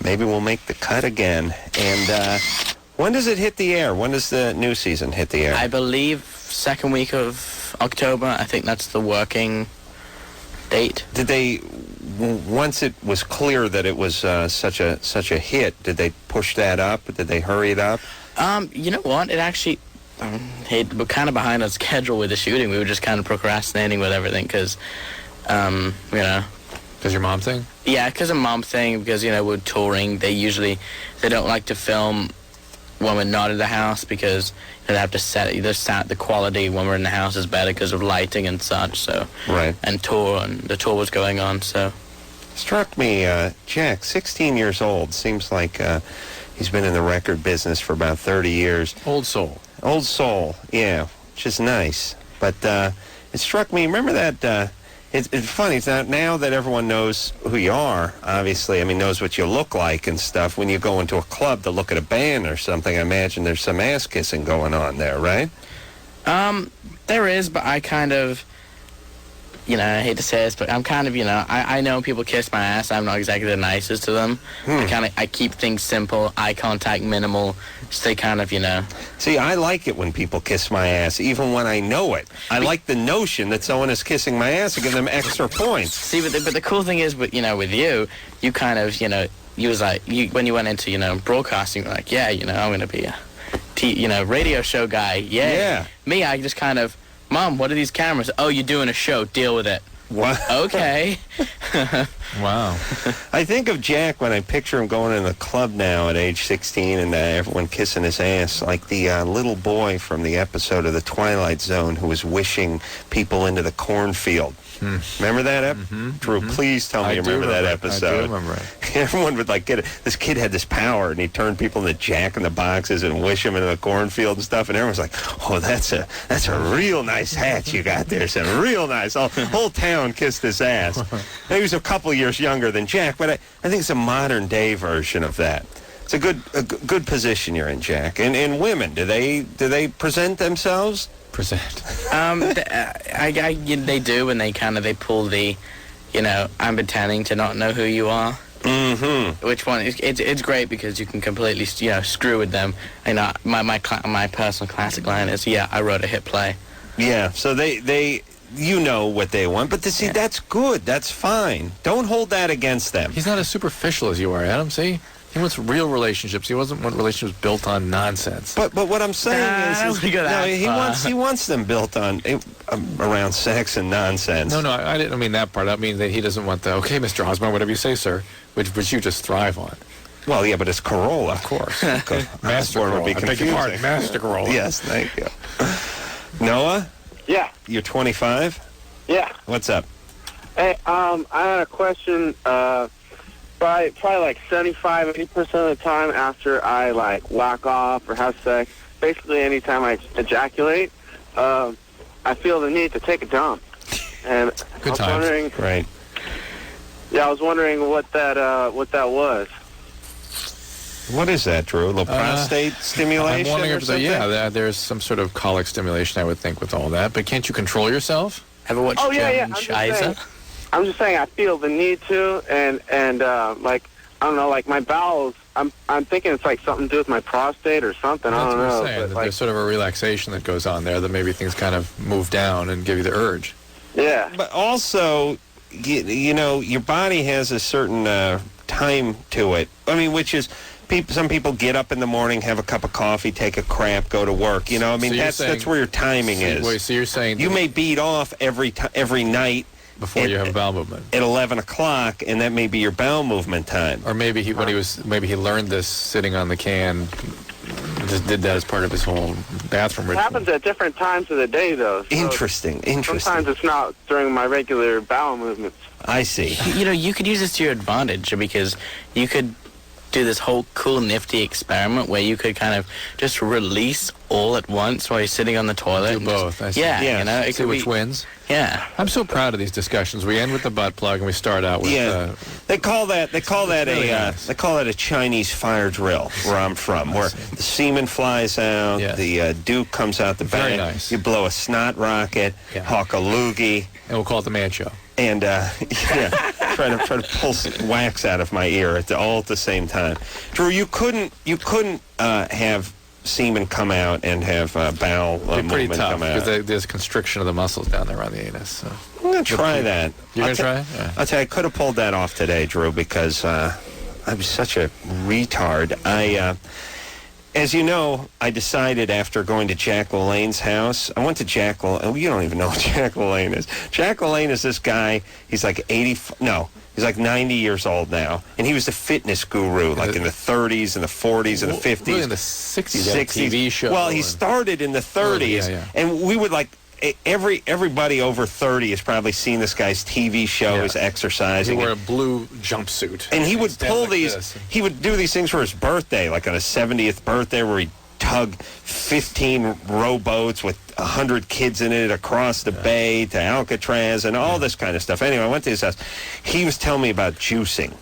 Maybe we'll make the cut again. And when does it hit the air? When does the new season hit the air? I believe second week of October. I think that's the working date. Did they, once it was clear that it was such a hit, did they push that up? Did they hurry it up? You know what? It actually, we're kind of behind on schedule with the shooting. We were just kind of procrastinating with everything because, you know. Because your mom thing? Yeah, because of mom thing, because, you know, we're touring. They don't like to film when we're not in the house because they have to set the quality when we're in the house is better because of lighting and such. So right. And the tour was going on. So struck me, Jack, 16 years old, seems like he's been in the record business for about 30 years. Old soul, yeah, which is nice. But it struck me. Remember that. It's funny. It's not, now that everyone knows who you are, obviously, I mean, knows what you look like and stuff. When you go into a club to look at a band or something, I imagine there's some ass kissing going on there, right? There is, but I kind of, you know, I hate to say this, but I'm kind of, you know, I know people kiss my ass. I'm not exactly the nicest to them. I keep things simple, eye contact minimal, stay kind of, you know. See, I like it when people kiss my ass, even when I know it. I like the notion that someone is kissing my ass to give them extra points. See, but the cool thing is, with you kind of, you know, you was like, when you went into, you know, broadcasting, you're like, yeah, you know, I'm going to be a, radio show guy. Yeah. Me, I just kind of, Mom, what are these cameras? Oh, you're doing a show. Deal with it. What? Okay. Wow. I think of Jack when I picture him going in the club now at age 16 and everyone kissing his ass, like the little boy from the episode of The Twilight Zone who was wishing people into the cornfield. Remember that Drew, please tell me you remember that episode. I do remember it. Everyone would like get it. This kid had this power, and he turned people into Jack in the Boxes and wish them into the cornfield and stuff. And everyone's like, "Oh, that's a real nice hat you got there. It's a real nice." The whole town kissed his ass. He was a couple years younger than Jack, but I think it's a modern day version of that. It's a good position you're in, Jack. And women, do they present themselves? They do, and they pull the, you know, I'm pretending to not know who you are. Mm-hmm. Which one? It's great because you can completely, you know, screw with them. You know, my personal classic line is, yeah, I wrote a hit play. Yeah, so they you know what they want, but see, that's good. That's fine. Don't hold that against them. He's not as superficial as you are, Adam. See? He wants real relationships. He doesn't want relationships built on nonsense. But what I'm saying is he wants them built on around sex and nonsense. No, I didn't mean that part. I mean that he doesn't want the okay, Mr. Osbourne, whatever you say, sir, which you just thrive on. Well, yeah, but it's Carolla, of course. Master Carolla would be confusing. I beg your pardon, Master Carolla. Yes, thank you. Noah? Yeah. You're 25? Yeah. What's up? Hey, I had a question. Probably like 75-80% of the time after I like whack off or have sex, basically anytime I ejaculate, I feel the need to take a dump. And Good I was wondering, right? Yeah, I was wondering what that was. What is that, Drew? The prostate stimulation? I'm wondering or something? there's some sort of colic stimulation, I would think, with all that. But can't you control yourself? Ever watched Scheiße? I'm just saying I feel the need to, and like, I don't know, like my bowels, I'm thinking it's like something to do with my prostate or something. I don't know. That's what I'm saying. There's sort of a relaxation that goes on there that maybe things kind of move down and give you the urge. Yeah. But also, you know, your body has a certain time to it. I mean, which is, some people get up in the morning, have a cup of coffee, take a crap, go to work. You know, I mean, so that's where your timing is. Wait, so you're saying you may beat off every night. Before you have a bowel movement. At 11 o'clock, and that may be your bowel movement time. Or maybe he learned this sitting on the can, just did that as part of his whole bathroom ritual. It happens at different times of the day, though. So Interesting. Sometimes it's not during my regular bowel movements. I see. You know, you could use this to your advantage because you could do this whole cool, nifty experiment where you could kind of just release all at once while you're sitting on the toilet. Do both. I see. Yeah, you know, it See could which be, wins. Yeah. I'm so proud of these discussions. We end with the butt plug and we start out with. They call that really nice. they call it a Chinese fire drill where I'm from, where the semen flies out, the Duke comes out the back. Very nice. You blow a snot rocket, hawk a loogie, and we'll call it the man show. and try to pull wax out of my ear all at the same time. Drew, you couldn't have semen come out and have bowel It'd be pretty movement tough come out. because there's constriction of the muscles down there around the anus. So. I'm gonna try that. You're gonna try it? Yeah. I'll tell you, I could have pulled that off today, Drew, because I'm such a retard. As you know, I decided after going to Jack LaLanne's house, I went to Jack LaLanne. You don't even know what Jack LaLanne is. Jack LaLanne is this guy, he's like 90 years old now, and he was the fitness guru, like in the 30s and the 40s and the 50s. Really in the 60s, he had a TV show. Well, he started in the 30s, and we would like, everybody over 30 has probably seen this guy's TV show, his exercising. He wore a blue jumpsuit. And he would pull like these, he would do these things for his birthday, like on his 70th birthday, where he'd tug 15 rowboats with 100 kids in it across the bay to Alcatraz and all this kind of stuff. Anyway, I went to his house. He was telling me about juicing.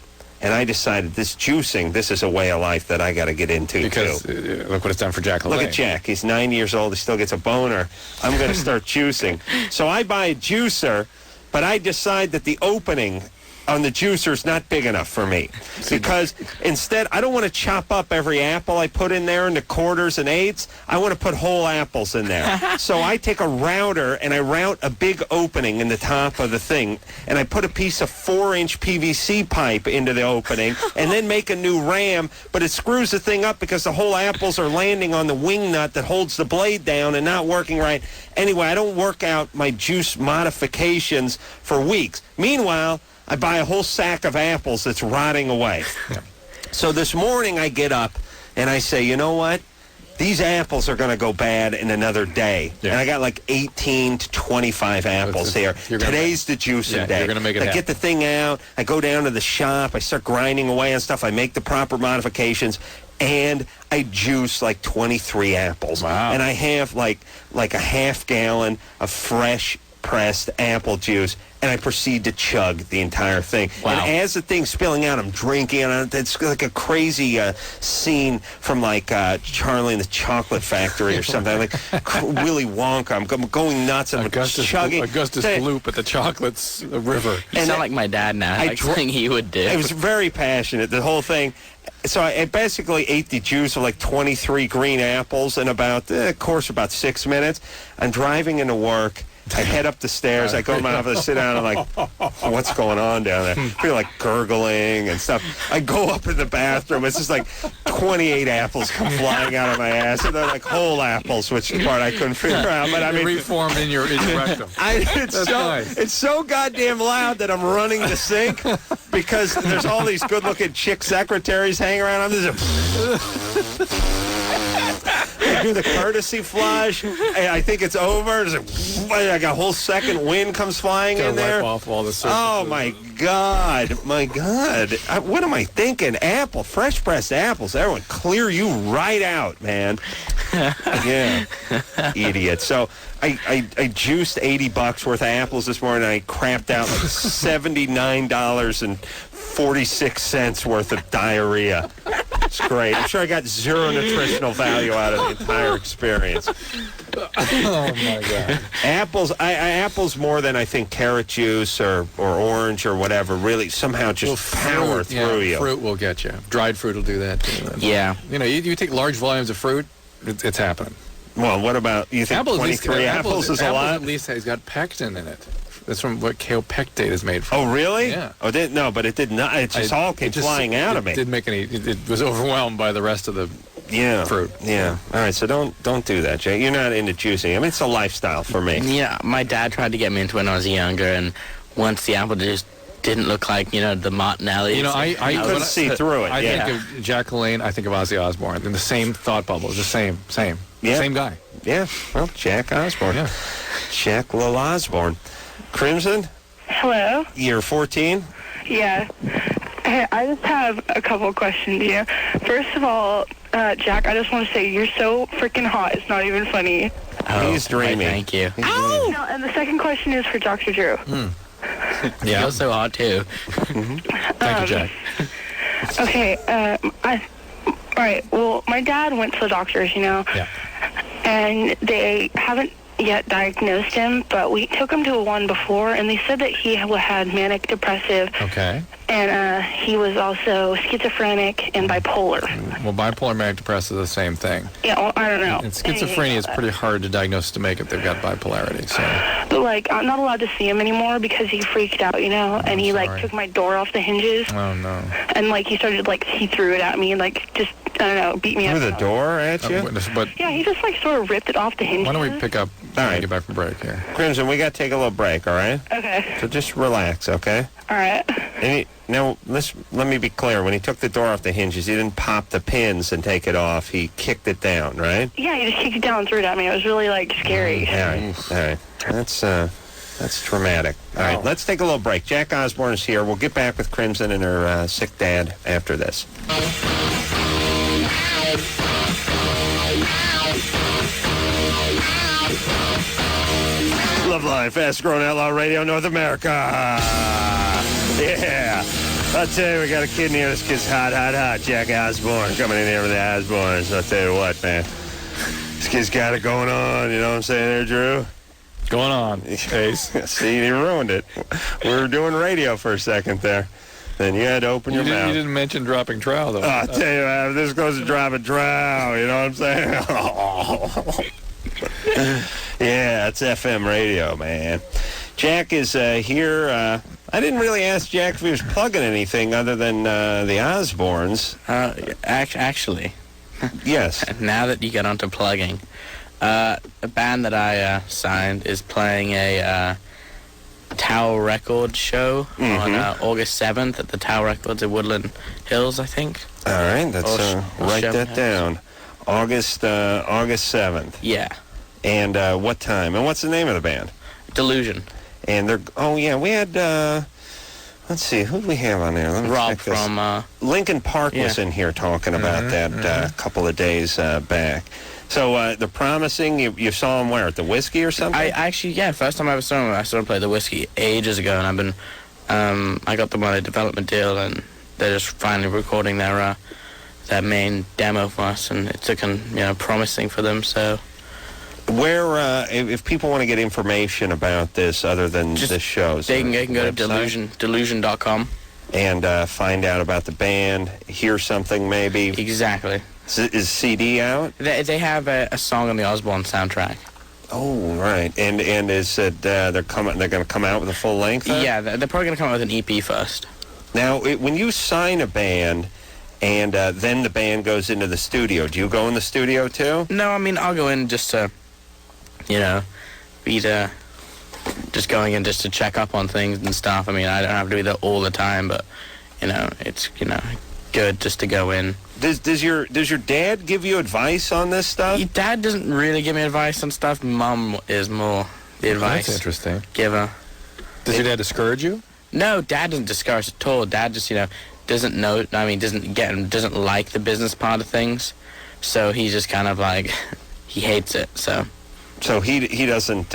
And I decided this is a way of life that I got to get into, because, too. Look what it's done for Jack LaLanne. Look at Jack. He's 9 years old. He still gets a boner. I'm going to start juicing. So I buy a juicer, but I decide that the opening on the juicer is not big enough for me. Because instead, I don't want to chop up every apple I put in there into quarters and eighths. I want to put whole apples in there. So I take a router and I route a big opening in the top of the thing, and I put a piece of 4-inch PVC pipe into the opening and then make a new ram, but it screws the thing up because the whole apples are landing on the wing nut that holds the blade down and not working right. Anyway, I don't work out my juice modifications for weeks. Meanwhile, I buy a whole sack of apples that's rotting away. So this morning I get up and I say, you know what? These apples are going to go bad in another day. And I got like 18 to 25 apples here. Today's the juicing day. You're going to make it I get the thing out. I go down to the shop. I start grinding away on stuff. I make the proper modifications. And I juice like 23 apples. Wow. And I have like a half gallon of fresh pressed apple juice, and I proceed to chug the entire thing. Wow. And as the thing's spilling out, I'm drinking, and it's like a crazy scene from like Charlie and the Chocolate Factory or something, like Willy Wonka. I'm going nuts, and I'm chugging. Augustus Gloop at the Chocolates River. You sound like my dad now, like something he would do. I was very passionate, the whole thing. So I basically ate the juice of like 23 green apples in about 6 minutes. I'm driving into work. I head up the stairs. I go to my office, sit down, and I'm like, what's going on down there? I feel like gurgling and stuff. I go up in the bathroom. It's just like 28 apples come flying out of my ass. And they're like whole apples, which part I couldn't figure out. But I mean, reformed in your rectum. It's so goddamn loud that I'm running the sink because there's all these good-looking chick secretaries hanging around. I'm just I do the courtesy flush. I think it's over. Like a whole second wind comes flying in there. Wipe off all the oh my God! What am I thinking? Fresh pressed apples. Everyone, clear you right out, man. Yeah, idiot. So I juiced $80 worth of apples this morning. And I crapped out like $79.46 worth of diarrhea. It's great. I'm sure I got zero nutritional value out of the entire experience. Oh my God! Apples more than I think carrot juice or orange or whatever. Really, somehow just power through you. Fruit will get you. Dried fruit will do that too. Yeah. You know, you take large volumes of fruit, it's happening. Well, what about you think 23 apples is a lot? At least has got pectin in it. That's from what kaopectate is made from. Oh, really? Yeah. Oh, no, but it did not. It just all came flying out of me. It didn't make any. It was overwhelmed by the rest of the fruit. Yeah. All right. So don't do that, Jay. You're not into juicing. I mean, it's a lifestyle for me. Yeah. My dad tried to get me into it when I was younger, and once the apple just didn't look like, the Martinelli. I couldn't see through it. I think of Jack LaLanne. I think of Ozzy Osbourne. In the same thought bubble. The same. Yeah. Same guy. Yeah. Well, Jack Osbourne. Yeah. Jack Osbourne. Crimson? Hello? You're 14? Yeah. Hey, I just have a couple questions here. First of all, Jack, I just want to say you're so freaking hot. It's not even funny. Oh, he's dreamy. Thank you. No, and the second question is for Dr. Drew. Yeah. You're so hot, too. Thank you, Jack. Okay, all right, well, my dad went to the doctors, Yeah. and they haven't yet diagnosed him, but we took him to one before, and they said that he had manic depressive, Okay. and he was also schizophrenic and bipolar. Well, bipolar manic depressive is the same thing. Yeah, well, I don't know. And schizophrenia is pretty hard to diagnose to make it. They've got bipolarity, so. But, like, I'm not allowed to see him anymore because he freaked out, and he, like, sorry. took my door off the hinges, Oh, no. and, like, he started, like, he threw it at me and, like, just, I don't know, beat me up. Through the door at you? But Yeah, he just, like, sort of ripped it off the hinges. why don't we pick up All when we right. get back from break here? Crimson, we got to take a little break, all right? Okay, So just relax, okay? all right. And now, let me be clear. When he took the door off the hinges, he didn't pop the pins and take it off. He kicked it down, right? Yeah, he just kicked it down and threw it at me. It was really, like, scary. All right. That's traumatic. All right, let's take a little break. Jack Osbourne is here. We'll get back with Crimson and her sick dad after this. Loveline, fast-growing outlaw radio, North America. Yeah. I'll tell you, we got a kid in here. This kid's hot. Jack Osbourne coming in here with the Osbournes. I'll tell you what, man. This kid's got it going on. You know what I'm saying there, Drew? Going on, Ace. See, you ruined it. We were doing radio for a second there. Then you had to open your mouth. You didn't mention dropping trowel, though. I'll tell you, man, this goes to drop a drow. You know what I'm saying? Yeah, it's FM radio, man. Jack is here. I didn't really ask Jack if he was plugging anything other than the Osbournes. Actually, Yes. now that you get onto plugging, a band that I signed is playing a Tower Records show on August 7th at the Tower Records at Woodland Hills, I think. All right, let's write Sherman that House. down. August 7th. Yeah, And what time? And what's the name of the band? Delusion. And they're, oh yeah, we had, let's see, who do we have on there? Let me Rob check this. from Lincoln Park was yeah. in here talking about that a couple of days back. So the Promising, you saw them where, at the Whiskey or something? I actually, yeah, first time I ever saw them, I saw them play the Whiskey ages ago, and I've been, I got them on a development deal, and they're just finally recording their main demo for us, and it's looking, promising for them, so. Where, if people want to get information about this other than Just- this show, They can go to website? delusion.com. And find out about the band, hear something maybe. Exactly. Is CD out? They have a song on the Osbourne soundtrack. Oh, right. And is it they're going to come out with a full length? Yeah, they're probably going to come out with an EP first. Now, when you sign a band and then the band goes into the studio, do you go in the studio too? No, I mean, I'll go in just to, just going in just to check up on things and stuff. I mean, I don't have to be there all the time, but, it's, good just to go in. Does your dad give you advice on this stuff? Your dad doesn't really give me advice on stuff. Mum is more the advice That's interesting. giver. Does your dad discourage you? No, Dad doesn't discourage at all. Dad just, doesn't know. I mean, doesn't like the business part of things. So he's just kind of like, he hates it. So he doesn't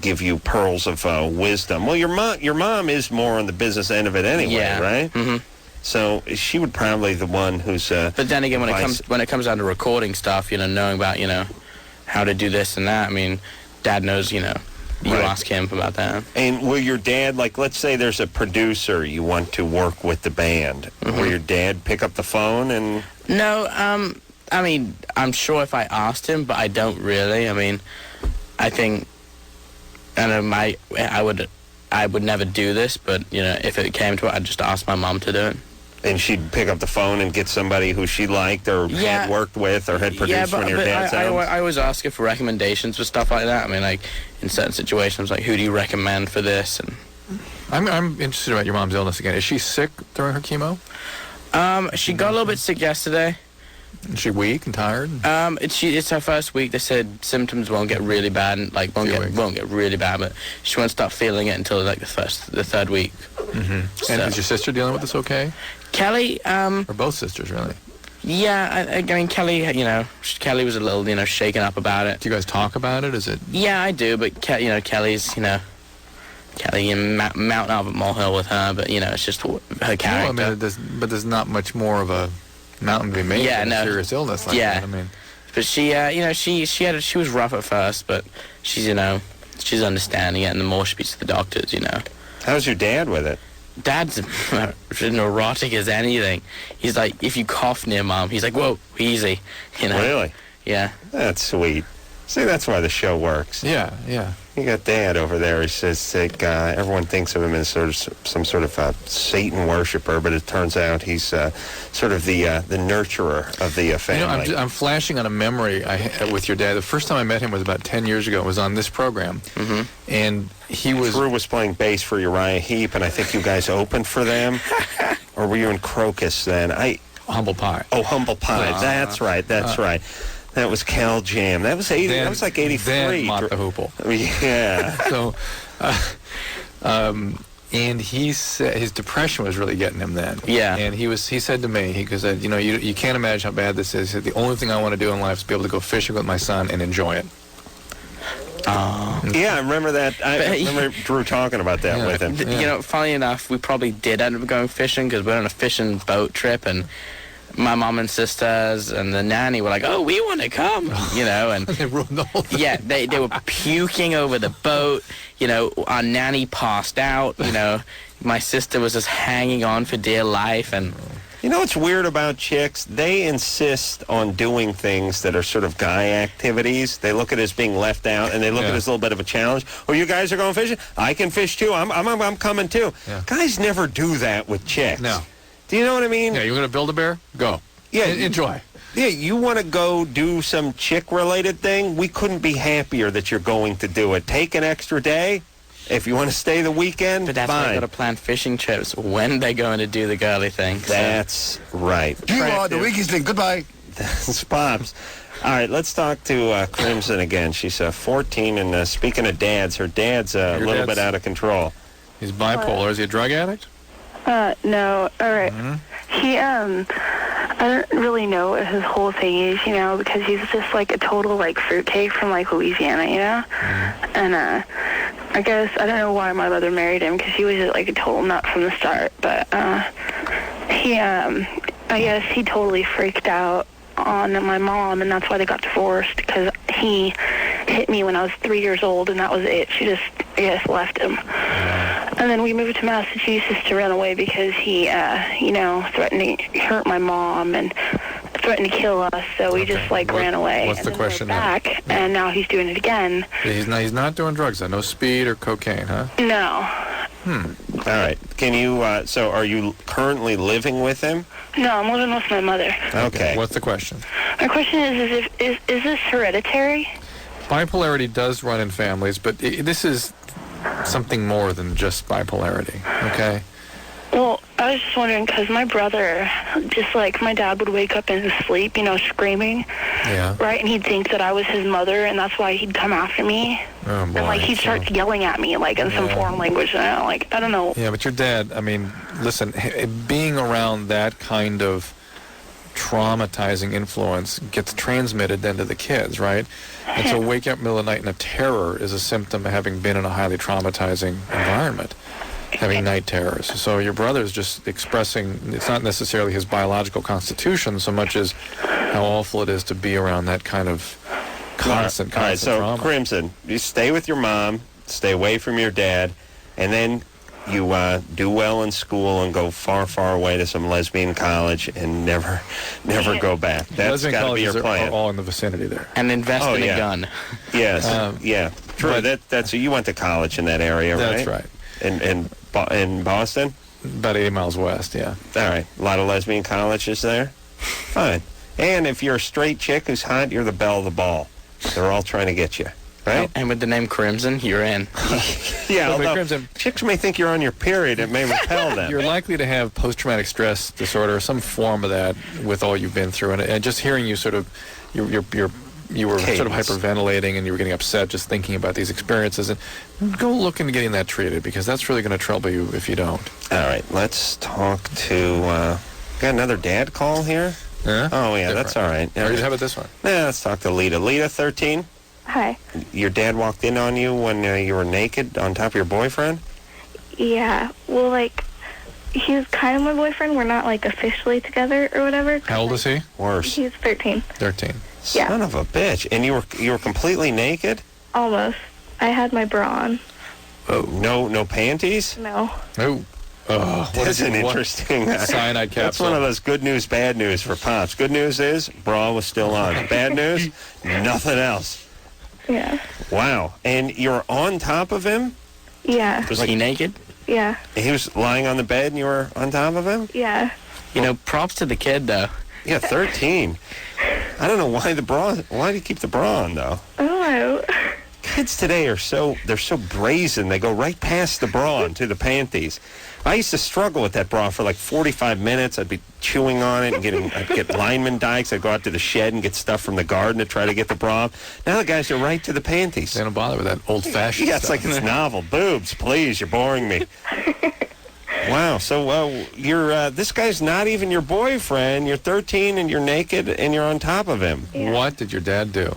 give you pearls of wisdom. Well, your mom is more on the business end of it anyway, yeah, right? Mm-hmm. So she would probably the one who's. But then again, when advice. it comes down to recording stuff, knowing about how to do this and that. I mean, Dad knows. You Right. ask him about that. And will your dad, like, let's say there's a producer you want to work with the band, will your dad pick up the phone and? No, I mean, I'm sure if I asked him, but I don't really. I mean, I think, I don't know, I would never do this, but, if it came to it, I'd just ask my mom to do it. And she'd pick up the phone and get somebody who she liked or had worked with or had produced one of your dad's albums? I always ask her for recommendations for stuff like that. I mean, like, in certain situations, like, who do you recommend for this? And I'm interested about your mom's illness again. Is she sick during her chemo? She got a little bit sick yesterday. Is she weak and tired? It's her first week. They said symptoms won't get really bad, and, like won't get really bad, but she won't start feeling it until like the third week. Mm-hmm. And is your sister dealing with this okay? Kelly, Or both sisters, really? yeah, I mean, Kelly, Kelly was a little, shaken up about it. Do you guys talk about it? Is it? Yeah, I do, but, Kelly's, Kelly, mountain out of a molehill with her, but, it's just her character. No, I mean, there's not much more of a mountain to be made than a serious illness like that. I mean, but she, she was rough at first, but she's understanding it, and the more she speaks to the doctors, How's your dad with it? Dad's neurotic as anything. He's like, if you cough near Mom, he's like, whoa, easy, Really? Yeah. That's sweet. See, that's why the show works. yeah. You got Dad over there. He says everyone thinks of him as some sort of Satan worshiper, but it turns out he's sort of the nurturer of the family. I'm flashing on a memory with your dad. The first time I met him was about 10 years ago. It was on this program. Mm-hmm. And Drew was playing bass for Uriah Heep, and I think you guys opened for them. Or were you in Crocus then? Humble Pie. Oh, Humble Pie. That's right. That was Cal Jam. That was 80. That was like 83. Then Mott the Hoople. Yeah. So, and he said his depression was really getting him then. Yeah. And he said to me, he goes, you can't imagine how bad this is. He said, the only thing I want to do in life is be able to go fishing with my son and enjoy it. Yeah, I remember that. I remember Drew talking about that with him. Funny enough, we probably did end up going fishing because we're on a fishing boat trip, and my mom and sisters and the nanny were like, oh, we want to come, and they ruined the whole thing. Yeah, they were puking over the boat. Our nanny passed out. My sister was just hanging on for dear life. And what's weird about chicks? They insist on doing things that are sort of guy activities. They look at it as being left out, and they look at it as a little bit of a challenge. Oh, you guys are going fishing? I can fish too. I'm coming too. Yeah. Guys never do that with chicks. No. Do you know what I mean? Yeah, you're going to build a bear? Go. Yeah. Enjoy. Yeah, you want to go do some chick-related thing? We couldn't be happier that you're going to do it. Take an extra day. If you want to stay the weekend, but that's fine. why you got to plan fishing trips when they're going to do the girly thing. That's right. You are the weakest link. Goodbye. That's Pops. All right, let's talk to Crimson again. She's 14, and speaking of dads, her dad's a little bit out of control. He's bipolar. Is he a drug addict? No. All right. Mm-hmm. He, I don't really know what his whole thing is, because he's just like a total fruitcake from Louisiana, Mm-hmm. And I guess I don't know why my mother married him because he was just a total nut from the start. But he, I guess he totally freaked out on my mom, and that's why they got divorced, because he hit me when I was 3 years old, and that was it. She just, I guess, left him. And then we moved to Massachusetts to run away because he, threatened to hurt my mom and threatened to kill us. So we just ran away. What's the question now? Back, and now he's doing it again. He's not doing drugs then? No speed or cocaine, huh? No. All right. Can you? So, are you currently living with him? No, I'm living with my mother. Okay. What's the question? My question is this hereditary? Bipolarity does run in families, but this is something more than just bipolarity, okay? Well, I was just wondering, because my brother, just my dad would wake up in his sleep, screaming, right? And he'd think that I was his mother, and that's why he'd come after me. Oh, boy. And, he'd start yelling at me, in some foreign language, and I don't know. Yeah, but your dad, listen, being around that kind of traumatizing influence gets transmitted then to the kids, right? And so wake up in the middle of the night in a terror is a symptom of having been in a highly traumatizing environment, having night terrors. So your brother's just expressing, it's not necessarily his biological constitution so much as how awful it is to be around that kind of constant All right, so trauma. Crimson, you stay with your mom, stay away from your dad, and then you do well in school and go far, far away to some lesbian college and never go back. That's got to be your plan. Are all in the vicinity there. And invest in a gun. Yes, yeah. True. That's you went to college in that area, right? That's right. In Boston? About 80 miles west, yeah. All right. A lot of lesbian colleges there? Fine. And if you're a straight chick who's hot, you're the belle of the ball. They're all trying to get you. Right? And with the name Crimson, you're in. Yeah, although Crimson, chicks may think you're on your period. It may repel them. You're likely to have post-traumatic stress disorder or some form of that with all you've been through. And just hearing you sort of, your you were sort of Cadence. hyperventilating and you were getting upset just thinking about these experiences, and go look into getting that treated, because that's really going to trouble you if you don't. All right, let's talk to... got another dad call here? Yeah? Oh, yeah, Different. that's all right. Or how about this one? Yeah, let's talk to Lita. Lita, 13. Hi. Your dad walked in on you when you were naked on top of your boyfriend? Yeah. Well, like, he was kind of my boyfriend. We're not, like, officially together or whatever. How old is he? Worse. He's 13. 13. Yeah. Son of a bitch. And you were completely naked? Almost. I had my bra on. Oh, no panties? No. Oh, That's an interesting cyanide capsule. That's one of those good news, bad news for Pops. Good news is bra was still on. Bad news, nothing else. Yeah. Wow. And you're on top of him? Yeah. Was he naked? Yeah. He was lying on the bed and you were on top of him? Yeah. You know, props to the kid, though. Yeah, 13. I don't know why why do you keep the bra on, though? I don't know. Kids today they're so brazen. They go right past the bra into the panties. I used to struggle with that bra for like 45 minutes. I'd be chewing on it and I'd get lineman dikes. I'd go out to the shed and get stuff from the garden to try to get the bra. Now the guys are right to the panties. They don't bother with that old-fashioned Yeah, stuff. it's like it's novel. Boobs, please. You're boring me. Wow. So you're this guy's not even your boyfriend. You're 13 and you're naked and you're on top of him. Yeah. What did your dad do?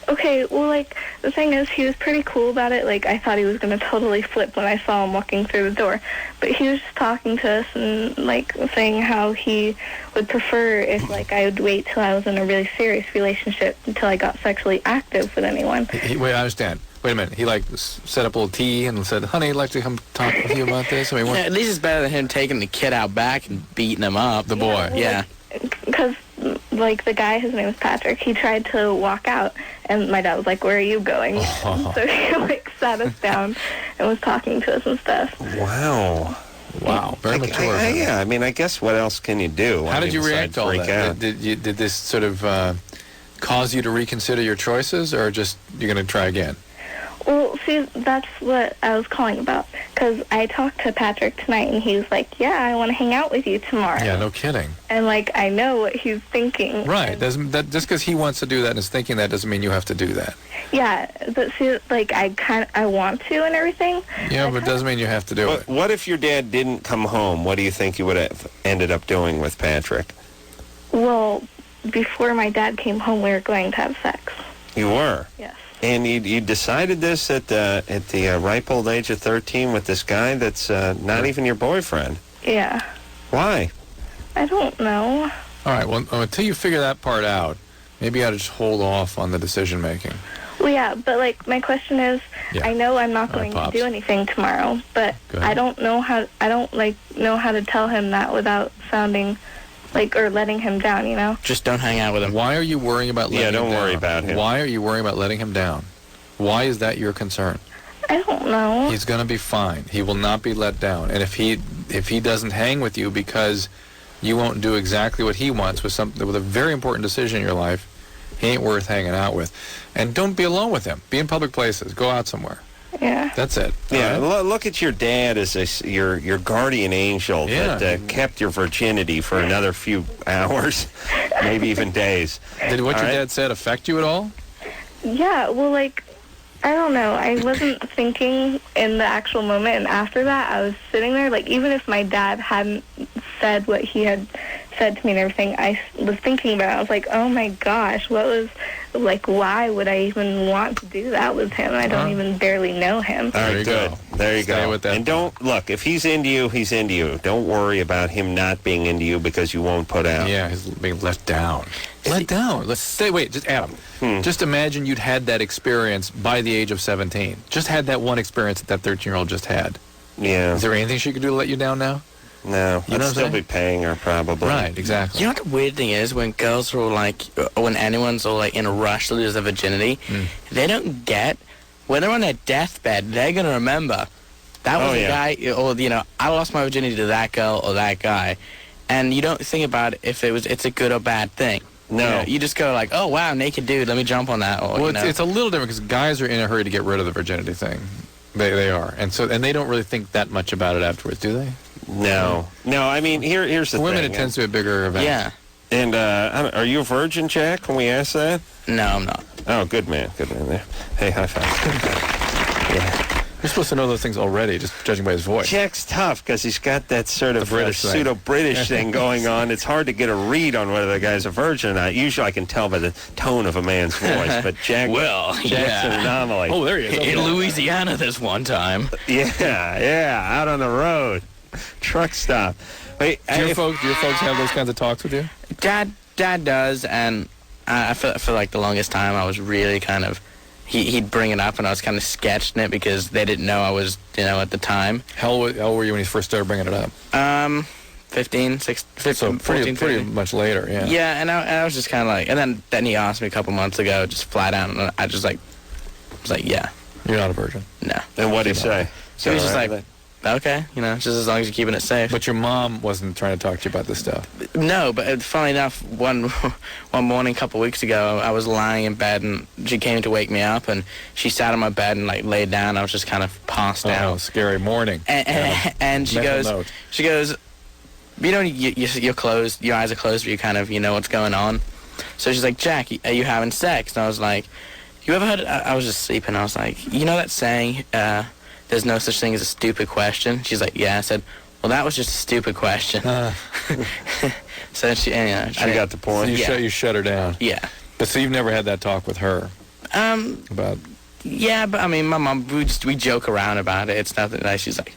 Okay, well, like, the thing is, he was pretty cool about it. Like, I thought he was going to totally flip when I saw him walking through the door. But he was just talking to us and, like, saying how he would prefer if, like, I would wait till I was in a really serious relationship until I got sexually active with anyone. Wait, I understand. Wait a minute. He, like, set up a little tea and said, honey, I'd like to come talk with you about this. I mean, Yeah, at least it's better than him taking the kid out back and beating him up. The boy. Yeah. Because, like, the guy, his name was Patrick, he tried to walk out, and my dad was like, where are you going? Oh. So he, like, sat us down and was talking to us and stuff. Wow. Very mature. Yeah, I mean, I guess what else can you do? How did you react to all freak that? out? Did this sort of cause you to reconsider your choices, or just you're going to try again? Well, see, that's what I was calling about. Because I talked to Patrick tonight, and he was like, yeah, I want to hang out with you tomorrow. Yeah, no kidding. And, like, I know what he's thinking. Right. Doesn't that just because he wants to do that and is thinking that doesn't mean you have to do that. Yeah, but see, like, I want to and everything. Yeah, but it doesn't mean you have to do it. What if your dad didn't come home? What do you think you would have ended up doing with Patrick? Well, before my dad came home, we were going to have sex. You were? Yes. And you decided this at the ripe old age of 13 with this guy that's not even your boyfriend. Yeah. Why? I don't know. All right, well, until you figure that part out, maybe you ought to just hold off on the decision-making. Well, yeah, but, like, my question is, Yeah. I know I'm not All right, going to Pops. do anything tomorrow, but Go ahead. I don't know how to tell him that without sounding, like, or letting him down, you know? Just don't hang out with him. Why are you worrying about letting him down? don't worry about him. Why are you worrying about letting him down? Why is that your concern? I don't know. He's going to be fine. He will not be let down. And if he doesn't hang with you because you won't do exactly what he wants with a very important decision in your life, he ain't worth hanging out with. And don't be alone with him. Be in public places. Go out somewhere. Yeah. That's it. Yeah, All right? look at your dad as your guardian angel that kept your virginity for another few hours, maybe even days. Did what All your right? dad said affect you at all? Yeah, well, like, I don't know. I wasn't thinking in the actual moment, and after that, I was sitting there, like, even if my dad hadn't said what he had said to me and everything, I was thinking about it. I was like, oh my gosh, why would I even want to do that with him? I don't even barely know him. All right, There you good. go. There you Stay go. with that. And don't look, if he's into you, he's into you. Don't worry about him not being into you because you won't put out. Yeah, he's being let down. Let down. Let's stay. Wait, just Adam. Just imagine you'd had that experience by the age of 17. Just had that one experience that 13-year-old just had. Yeah. Is there anything she could do to let you down now? No, You know I'd what I'm still saying? be paying her probably. Right, exactly. You know what the weird thing is? When girls are all like, or when anyone's all like in a rush to lose their virginity, they don't get, when they're on their deathbed, they're going to remember, that was a guy, or, you know, I lost my virginity to that girl or that guy. And you don't think about if it's a good or bad thing. No. You know, you just go like, oh, wow, naked dude, let me jump on that. Or, Well, you know. it's a little different because guys are in a hurry to get rid of the virginity thing. They are. And they don't really think that much about it afterwards, do they? No. I mean, here's the For women, thing. it tends to be a bigger event. Yeah. And are you a virgin, Jack? Can we ask that? No, I'm not. Oh, good man there. Hey, high five. Yeah. You're supposed to know those things already, just judging by his voice. Jack's tough because he's got that sort of British thing. pseudo-British thing going on. It's hard to get a read on whether the guy's a virgin or not. Usually I can tell by the tone of a man's voice, but Jack's an anomaly. Oh, there he is. Okay. In Louisiana this one time. Yeah, out on the road. Truck stop. Wait, Do your folks have those kinds of talks with you? Dad does, and I feel like the longest time I was really kind of... He'd bring it up, and I was kind of sketching it because they didn't know I was, at the time. How old were you when you first started bringing it up? 15, 16, so 14, pretty much later, yeah. Yeah, and I was just kind of like, and then he asked me a couple months ago, just flat out, and I just was like, yeah. You're not a virgin. No. And what'd he say? So he was just like, okay, just as long as you're keeping it safe. But your mom wasn't trying to talk to you about this stuff. No, but funnily enough, one morning a couple weeks ago, I was lying in bed, and she came to wake me up, and she sat on my bed and laid down. I was just kind of passed out. Oh, scary morning. And she goes, you're closed, your eyes are closed, but you kind of, what's going on. So she's like, Jack, are you having sex? And I was like, you ever heard, I was just sleeping, I was like, you know that saying, there's no such thing as a stupid question? She's like, yeah. I said, well, that was just a stupid question. So she got the point. So you shut her down. Yeah. But so you've never had that talk with her? About... Yeah, but I mean, my mom, we joke around about it. It's nothing like, she's like,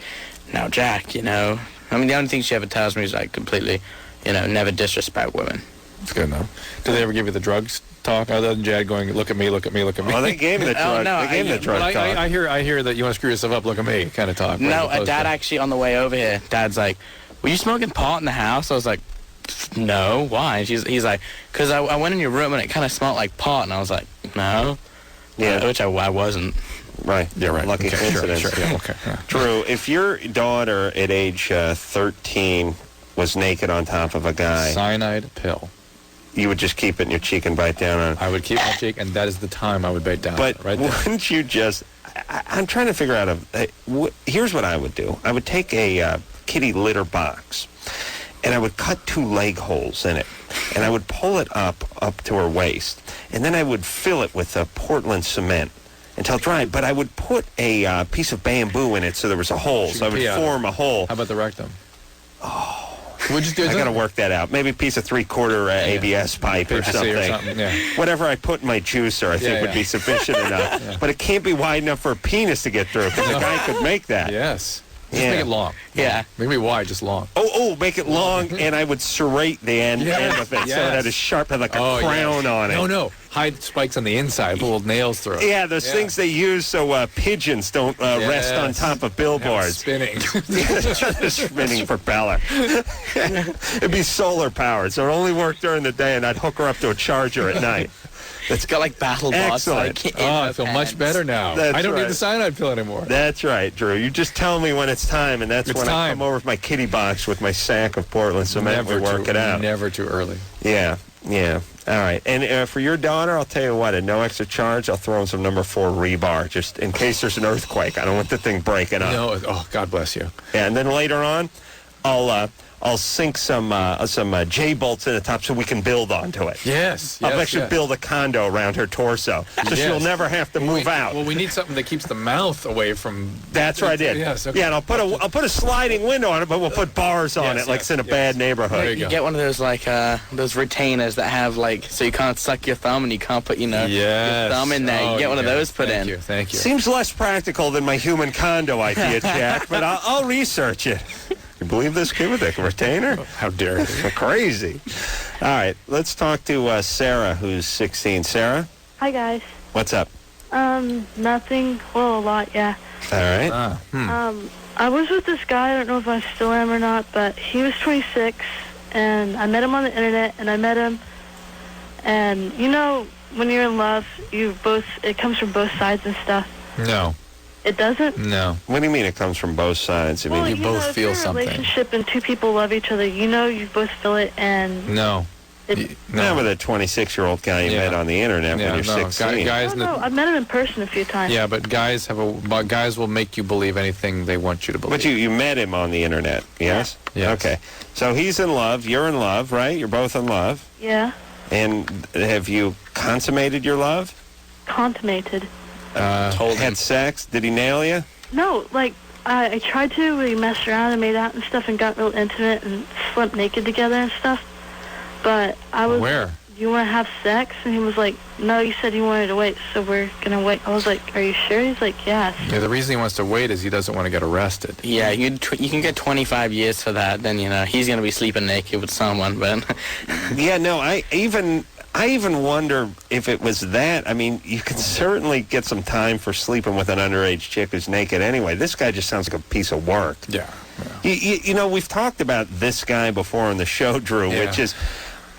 now, Jack, the only thing she ever tells me is like completely, never disrespect women. That's good enough. Do they ever give you the drugs talk other than Jad going, look at me, look at me, look at me? Well, they gave me the drug. Drug talk. I hear that you want to screw yourself up, look at me kind of talk. No, Dad actually on the way over here, Dad's like, were you smoking pot in the house? I was like, no, why? And he's like, because I went in your room and it kind of smelled like pot, and I was like, no. Yeah. Which I wasn't. Right. Yeah, right. Lucky coincidence. Sure. Yeah, okay. Yeah. Drew, if your daughter at age 13 was naked on top of a guy... Cyanide pill. You would just keep it in your cheek and bite down on it. I would keep my cheek, and that is the time I would bite down. But right there. Wouldn't you just... I'm trying to figure out here's what I would do. I would take a kitty litter box, and I would cut 2 leg holes in it, and I would pull it up to her waist, and then I would fill it with Portland cement until dry. But I would put a piece of bamboo in it so there was a hole. So I would form a hole. How about the rectum? Oh. I got to work that out. Maybe a piece of 3/4 ABS pipe or something. Yeah. Whatever I put in my juicer, I think would be sufficient enough. Yeah. But it can't be wide enough for a penis to get through, because a guy could make that. Yes. Just make it long. Yeah. Maybe wide, just long. Make it long, and I would serrate the end of it so it had a sharp, like a crown on it. No. Hide spikes on the inside, little nails through it. Yeah, those things they use so pigeons don't rest on top of billboards. Spinning. Spinning propeller. It'd be solar powered, so it only worked during the day, and I'd hook her up to a charger at night. It's got like battle bots. Excellent. I feel much better now. I don't need the cyanide pill anymore. That's right, Drew. You just tell me when it's time, and that's when I come over with my kitty box with my sack of Portland cement. We work it out. Never too early. Yeah. All right. And for your daughter, I'll tell you what, at no extra charge, I'll throw in some number 4 rebar, just in case there's an earthquake. I don't want the thing breaking up. No. Oh, God bless you. Yeah, and then later on, I'll sink some J-bolts in the top so we can build onto it. Yes. I'll actually build a condo around her torso, so she'll never have to move out. Well, we need something that keeps the mouth away from... That's what I did. Yes, okay. Yeah, and I'll put a sliding window on it, but we'll put bars on it, like it's in a bad neighborhood. You get one of those those retainers that have so you can't suck your thumb and you can't put your thumb in there. You get one of those put in. Thank you. Seems less practical than my human condo idea, Jack, but I'll research it. You believe this kid with a retainer? How dare you? Crazy. All right, let's talk to Sarah, who's 16. Sarah? Hi, guys. What's up? Nothing. Well, a lot, yeah. All right. I was with this guy. I don't know if I still am or not, but he was 26, and I met him on the internet, and I met him, and when you're in love, it comes from both sides and stuff. No. It doesn't? No. What do you mean it comes from both sides? I mean, you both feel something. If you're in a relationship and 2 people love each other, you both feel it, and... No. Not with a 26-year-old guy you met on the internet when you're 16. No, I've met him in person a few times. Yeah, but guys will make you believe anything they want you to believe. But you met him on the internet, yes? Yeah. Okay. So he's in love, you're in love, right? You're both in love. Yeah. And have you consummated your love? consummated. Had sex? Did he nail you? No, like, I tried to. We messed around and made out and stuff and got real intimate and slept naked together and stuff. But I was... Where? You want to have sex? And he was like, no, you said you wanted to wait, so we're going to wait. I was like, are you sure? He's like, yes. Yeah, the reason he wants to wait is he doesn't want to get arrested. Yeah, you can get 25 years for that. Then, he's going to be sleeping naked with someone, but... Yeah, no, I even wonder if it was that. I mean, you can certainly get some time for sleeping with an underage chick who's naked anyway. This guy just sounds like a piece of work. Yeah. We've talked about this guy before on the show, Drew, which is...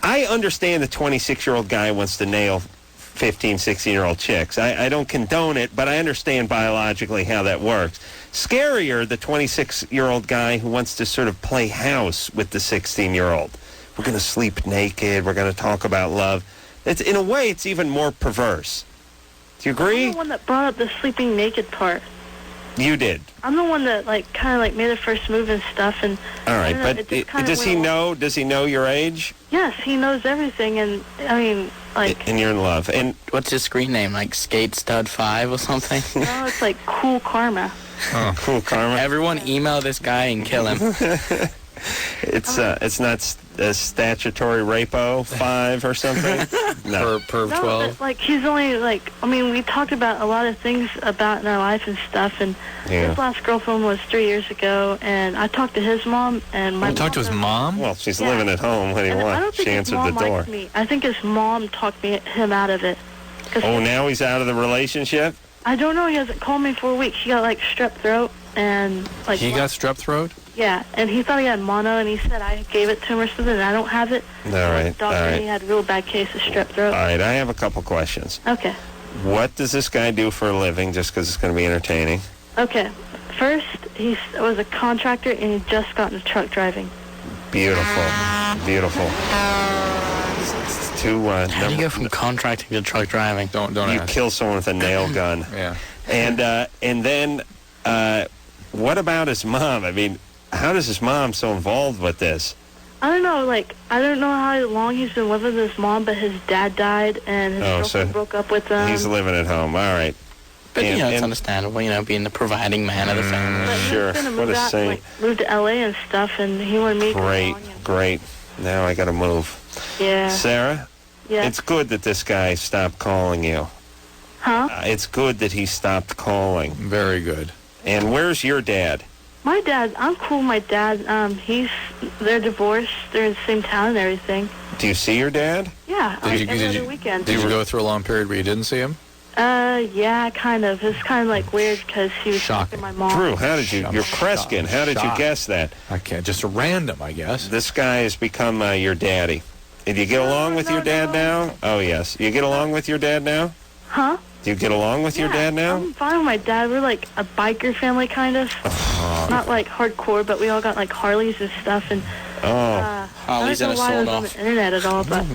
I understand the 26-year-old guy wants to nail 15, 16-year-old chicks. I don't condone it, but I understand biologically how that works. Scarier, the 26-year-old guy who wants to sort of play house with the 16-year-old. We're going to sleep naked. We're going to talk about love. In a way, it's even more perverse. Do you agree? I'm the one that brought up the sleeping naked part. You did. I'm the one that kind of made the first move and stuff. And all right, but does he know? Does he know your age? Yes, he knows everything, and I mean, And you're in love. And what's his screen name? Like Skate Stud 5 or something? No, it's like Cool Karma. Oh, Cool Karma. Everyone email this guy and kill him. It's not a statutory rapo 5 or something? No. Perv 12? No, but, he's only, we talked about a lot of things about in our life and stuff, and his last girlfriend was 3 years ago, and I talked to his mom, and my You talked to his mom? Well, she's living at home. What do you want? I don't think She answered the door. Likes me. I think his mom talked him out of it. Oh, now he's out of the relationship? I don't know. He hasn't called me for a week. He got, strep throat, and, He got strep throat? Yeah, and he thought he had mono, and he said I gave it to him or something, and I don't have it. All right. Doctor, he had a real bad case of strep throat. All right, I have a couple questions. Okay. What does this guy do for a living, just because it's going to be entertaining? Okay. First, he was a contractor, and he just got into truck driving. Beautiful. Beautiful. How do you go from contracting to truck driving? Don't You ask. kill someone with a nail gun. Yeah. And then, what about his mom? I mean, how does his mom so involved with this? I don't know, I don't know how long he's been living with his mom, but his dad died, and his girlfriend broke up with him. He's living at home. All right. But, it's understandable, being the providing man of the family. But Sure. He was What a gonna saint. move to L.A. and stuff, and he wanted me to go along. Great. Now I got to move. Yeah. Sarah? Yeah. It's good that this guy stopped calling you. Huh? It's good that he stopped calling. Very good. And where's your dad? My dad, I'm cool with my dad. They're divorced. They're in the same town and everything. Do you see your dad? Yeah, every other weekend. Did you go through a long period where you didn't see him? Yeah, kind of. It's kind of weird because he was talking to my mom. Drew, how did you? You're Kreskin. How did you guess that? I can't. Just a random, I guess. This guy has become your daddy. Did you get along with your dad now? Oh yes. You get along with your dad now? Huh? Do you get along with your dad now? I'm fine with my dad. We're like a biker family, kind of. Not hardcore, but we all got Harleys and stuff. And Harleys and a I don't know why I was on sold-off. the internet at all, but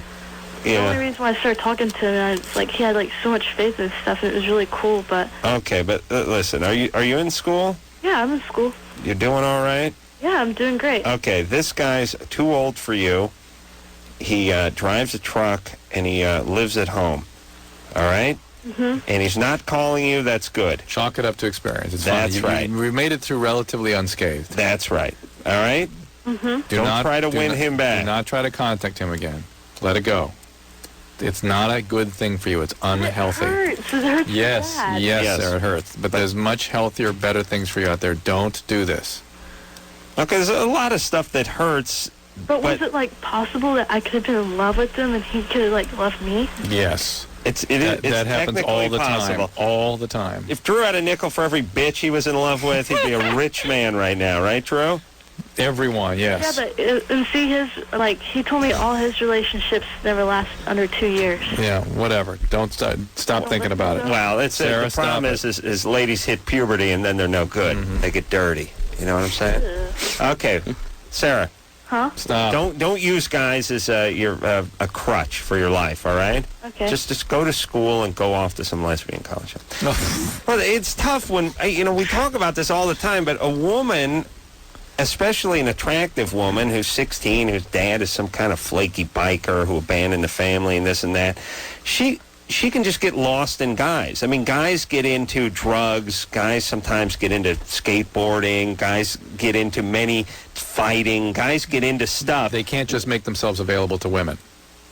the only reason why I started talking to him, it's he had so much faith and stuff, and it was really cool. But okay, but listen, are you in school? yeah, I'm in school. You're doing all right? Yeah, I'm doing great. Okay, this guy's too old for you. He drives a truck and he lives at home. All right? Mm-hmm. And he's not calling you. That's good. Chalk it up to experience. It's That's fine. right. We made it through relatively unscathed. That's right. All right? Mm-hmm. Don't try to win him back. Do not try to contact him again. Let it go. It's not a good thing for you. It's unhealthy. It hurts. It hurts Yes, bad. yes, Sarah, it hurts. But there's much healthier, better things for you out there. Don't do this. Okay, there's a lot of stuff that hurts. But was it possible that I could have been in love with him and he could have loved me? Yes. It's that happens all the possible. time. All the time. If Drew had a nickel for every bitch he was in love with, he'd be a rich man right now, right, Drew? Everyone, yes. Yeah, but and see he told me all his relationships never last under 2 years. Yeah, whatever. Don't stop thinking about it. Well, Sarah, the problem is ladies hit puberty and then they're no good. Mm-hmm. They get dirty. You know what I'm saying? Okay, Sarah. Huh? Stop. Don't use guys as a crutch for your life. All right? Okay. Just go to school and go off to some lesbian college. Well, it's tough when we talk about this all the time, but a woman, especially an attractive woman who's 16, whose dad is some kind of flaky biker who abandoned the family and this and that, she she can just get lost in guys. I mean, guys get into drugs. Guys sometimes get into skateboarding. Guys get into many fighting. Guys get into stuff. They can't just make themselves available to women.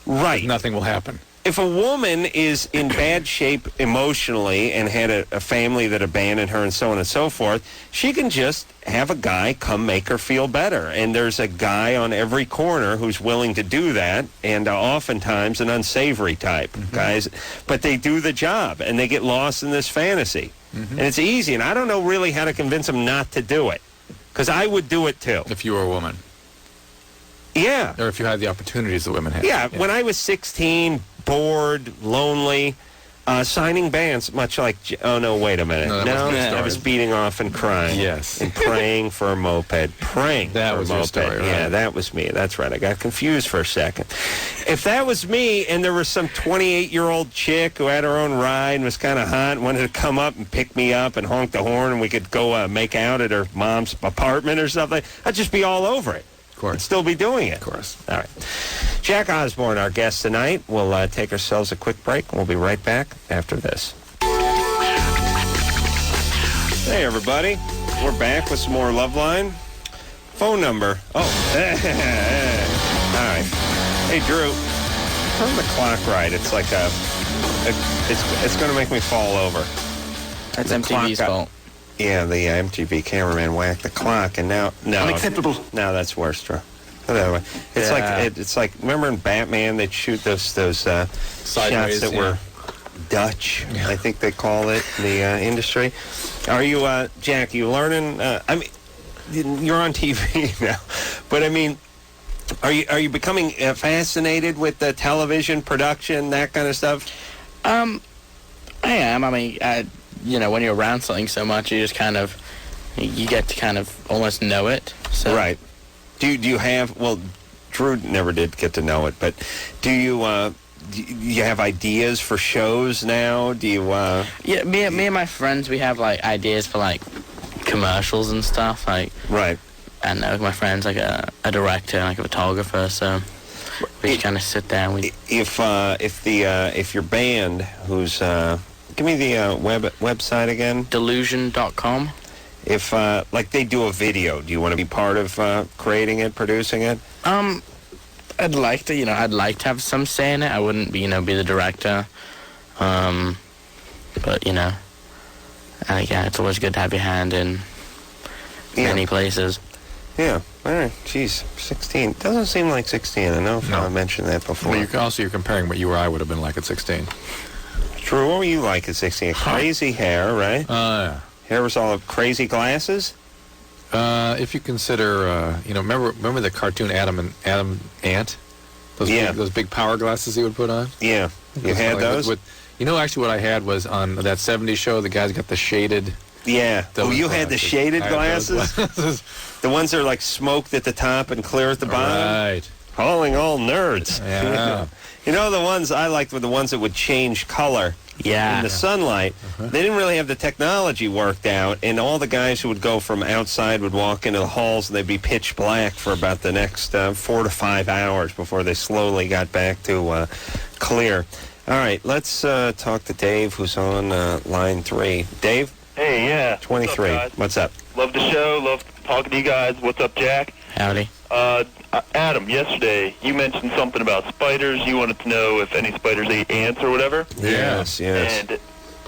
Right. Nothing will happen. If a woman is in bad shape emotionally and had a family that abandoned her and so on and so forth, she can just have a guy come make her feel better. And there's a guy on every corner who's willing to do that, and oftentimes an unsavory type guys. But they do the job, and they get lost in this fantasy. And it's easy, and I don't know really how to convince them not to do it, because I would do it too. If you were a woman. Yeah. Or if you had the opportunities that women have. Yeah, when I was 16, bored, lonely, signing bands, much like... Oh, no, wait a minute. No, I was beating off and crying. Yes. And praying for a moped. Praying that for was a moped. your story, right? Yeah, that was me. That's right. I got confused for a second. If that was me and there was some 28-year-old chick who had her own ride and was kind of hot and wanted to come up and pick me up and honk the horn and we could go make out at her mom's apartment or something, I'd just be all over it. Of course. I'd still be doing it. Of course. All right. Jack Osbourne, our guest tonight. We'll take ourselves a quick break. We'll be right back after this. Hey, everybody. We're back with some more Loveline. Phone number. Oh. All right. Hey, Drew. Turn the clock right. It's like it's going to make me fall over. That's The MTV's clock fault. Yeah, the MTV cameraman whacked the clock, and now... No. Unacceptable. No, that's worse, Drew. But anyway, it's it's like, remember in Batman, they'd shoot those shots that were Dutch, I think they call it in the industry. Are you, Jack, you learning... I mean, you're on TV now, but I mean, are you becoming fascinated with the television production, that kind of stuff? I am. I mean, when you're around something so much, you just kind of, you get to kind of almost know it. So. Right. Do you have, well, Drew never did get to know it, but do you have ideas for shows now? Do you, Yeah, me and my friends, we have, like, ideas for, like, commercials and stuff, like... Right. And my friend's, like, a director, like a photographer, so we just kind of sit there and we... If your band, who's, give me the website again. Delusion.com. If, like, they do a video, do you want to be part of creating it, producing it? I'd like to, I'd like to have some say in it. I wouldn't be, be the director. But, yeah, it's always good to have your hand in many places. Yeah, all right. Jeez, 16. Doesn't seem like 16. I know if I mentioned that before. Well, you're comparing what you or I would have been like at 16. True. What were you like at 16? Crazy hair, right? Yeah. Hair was all crazy glasses? If you consider, remember the cartoon Adam Ant? Those big power glasses he would put on? Yeah. You had those? Actually what I had was on that 70s show, the guy's got the shaded... Yeah. You had the shaded glasses? The ones that are like smoked at the top and clear at the bottom? Right. Calling all nerds. Yeah. The ones I liked were the ones that would change color. Yeah. In the sunlight. They didn't really have the technology worked out, and all the guys who would go from outside would walk into the halls and they'd be pitch black for about the next 4 to 5 hours before they slowly got back to clear. All right, let's talk to Dave, who's on line 3. Dave? Hey, yeah. 23. What's up? Love the show. Love talking to you guys. What's up, Jack? Howdy. Adam, yesterday you mentioned something about spiders. You wanted to know if any spiders ate ants or whatever. Yes. And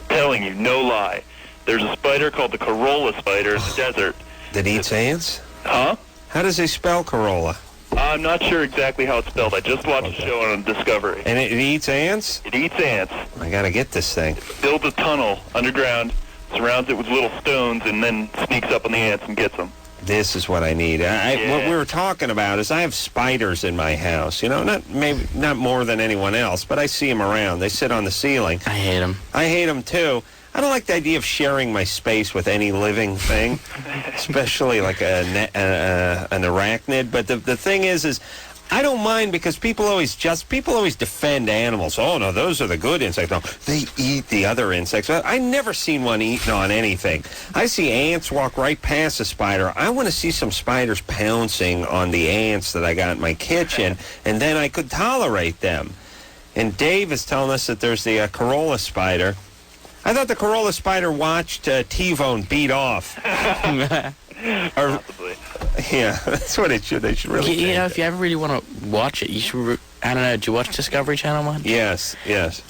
telling you, no lie, there's a spider called the Carolla spider in the desert. That eats ants? Huh? How does he spell Carolla? I'm not sure exactly how it's spelled. I just watched the show on Discovery. And it eats ants? It eats ants. I gotta get this thing. It builds a tunnel underground, surrounds it with little stones, and then sneaks up on the ants and gets them. This is what I need. What we were talking about is I have spiders in my house. Not more than anyone else, but I see them around. They sit on the ceiling. I hate them. I hate them too. I don't like the idea of sharing my space with any living thing, especially like an arachnid. But the thing is I don't mind because people always defend animals. Oh no, those are the good insects. No, they eat the other insects. I never seen one eating on anything. I see ants walk right past a spider. I want to see some spiders pouncing on the ants that I got in my kitchen, and then I could tolerate them. And Dave is telling us that there's the Carolla spider. I thought the Carolla spider watched T-Bone beat off. Possibly. Yeah, that's what it should. They should really. You know, if you ever really want to watch it, you should. I don't know. Do you watch Discovery Channel much? Yes.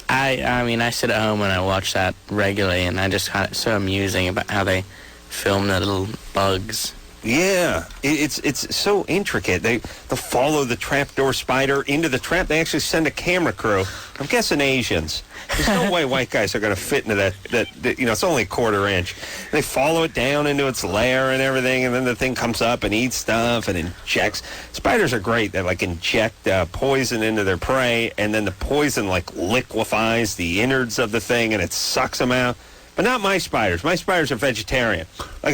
I mean, I sit at home and I watch that regularly, and I just find it so amusing about how they film the little bugs. Yeah, it's so intricate. They follow the trapdoor spider into the trap. They actually send a camera crew. I'm guessing Asians. There's no way white guys are going to fit into that, it's only a quarter inch. They follow it down into its lair and everything, and then the thing comes up and eats stuff and injects. Spiders are great. They, inject poison into their prey, and then the poison, liquefies the innards of the thing, and it sucks them out. But not my spiders. My spiders are vegetarian. My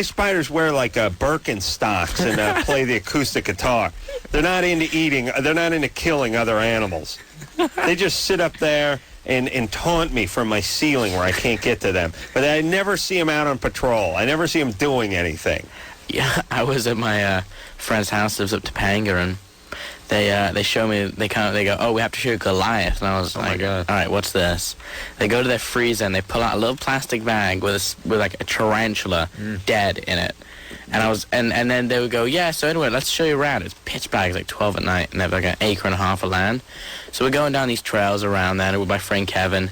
spiders wear Birkenstocks and play the acoustic guitar. They're not into eating. They're not into killing other animals. They just sit up there and taunt me from my ceiling where I can't get to them. But I never see them out on patrol. I never see them doing anything. Yeah, I was at my friend's house. It was up Topanga, and they show me. They go, oh, we have to shoot Goliath, and I was like, all right, what's this? They go to their freezer and they pull out a little plastic bag with a tarantula dead in it. And then they would go, yeah, so anyway, let's show you around. It's pitch black, it's 12 at night, and they have an acre and a half of land. So we're going down these trails around there with my friend Kevin,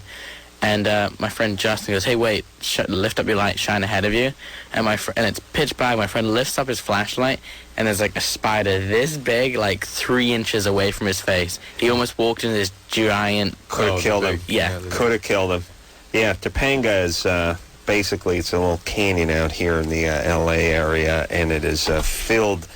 and my friend Justin goes, hey, wait, lift up your light, shine ahead of you. And it's pitch black. My friend lifts up his flashlight, and there's a spider this big, 3 inches away from his face. He almost walked into this giant... Could have killed him. Yeah. Could have killed him. Yeah, Topanga is... basically, it's a little canyon out here in the L.A. area, and it is filled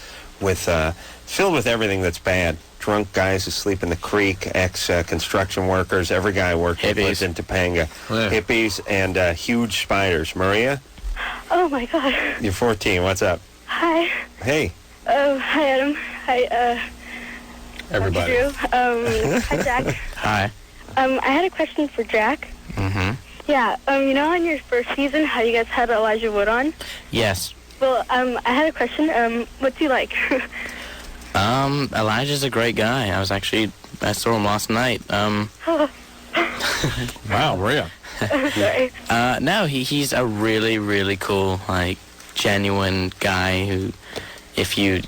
with everything that's bad. Drunk guys who sleep in the creek, ex-construction workers, every guy working lives in Topanga. Yeah. Hippies and huge spiders. Maria? Oh, my God. You're 14. What's up? Hi. Hey. Hi, Adam. Hi, everybody. Drew. Hi, Jack. Hi. I had a question for Jack. Mm-hmm. Yeah, on your first season, how you guys had Elijah Wood on? Yes. Well, I had a question. What's he like? Elijah's a great guy. I saw him last night. Wow, Maria. Sorry. No, he's a really, really cool, genuine guy who, if when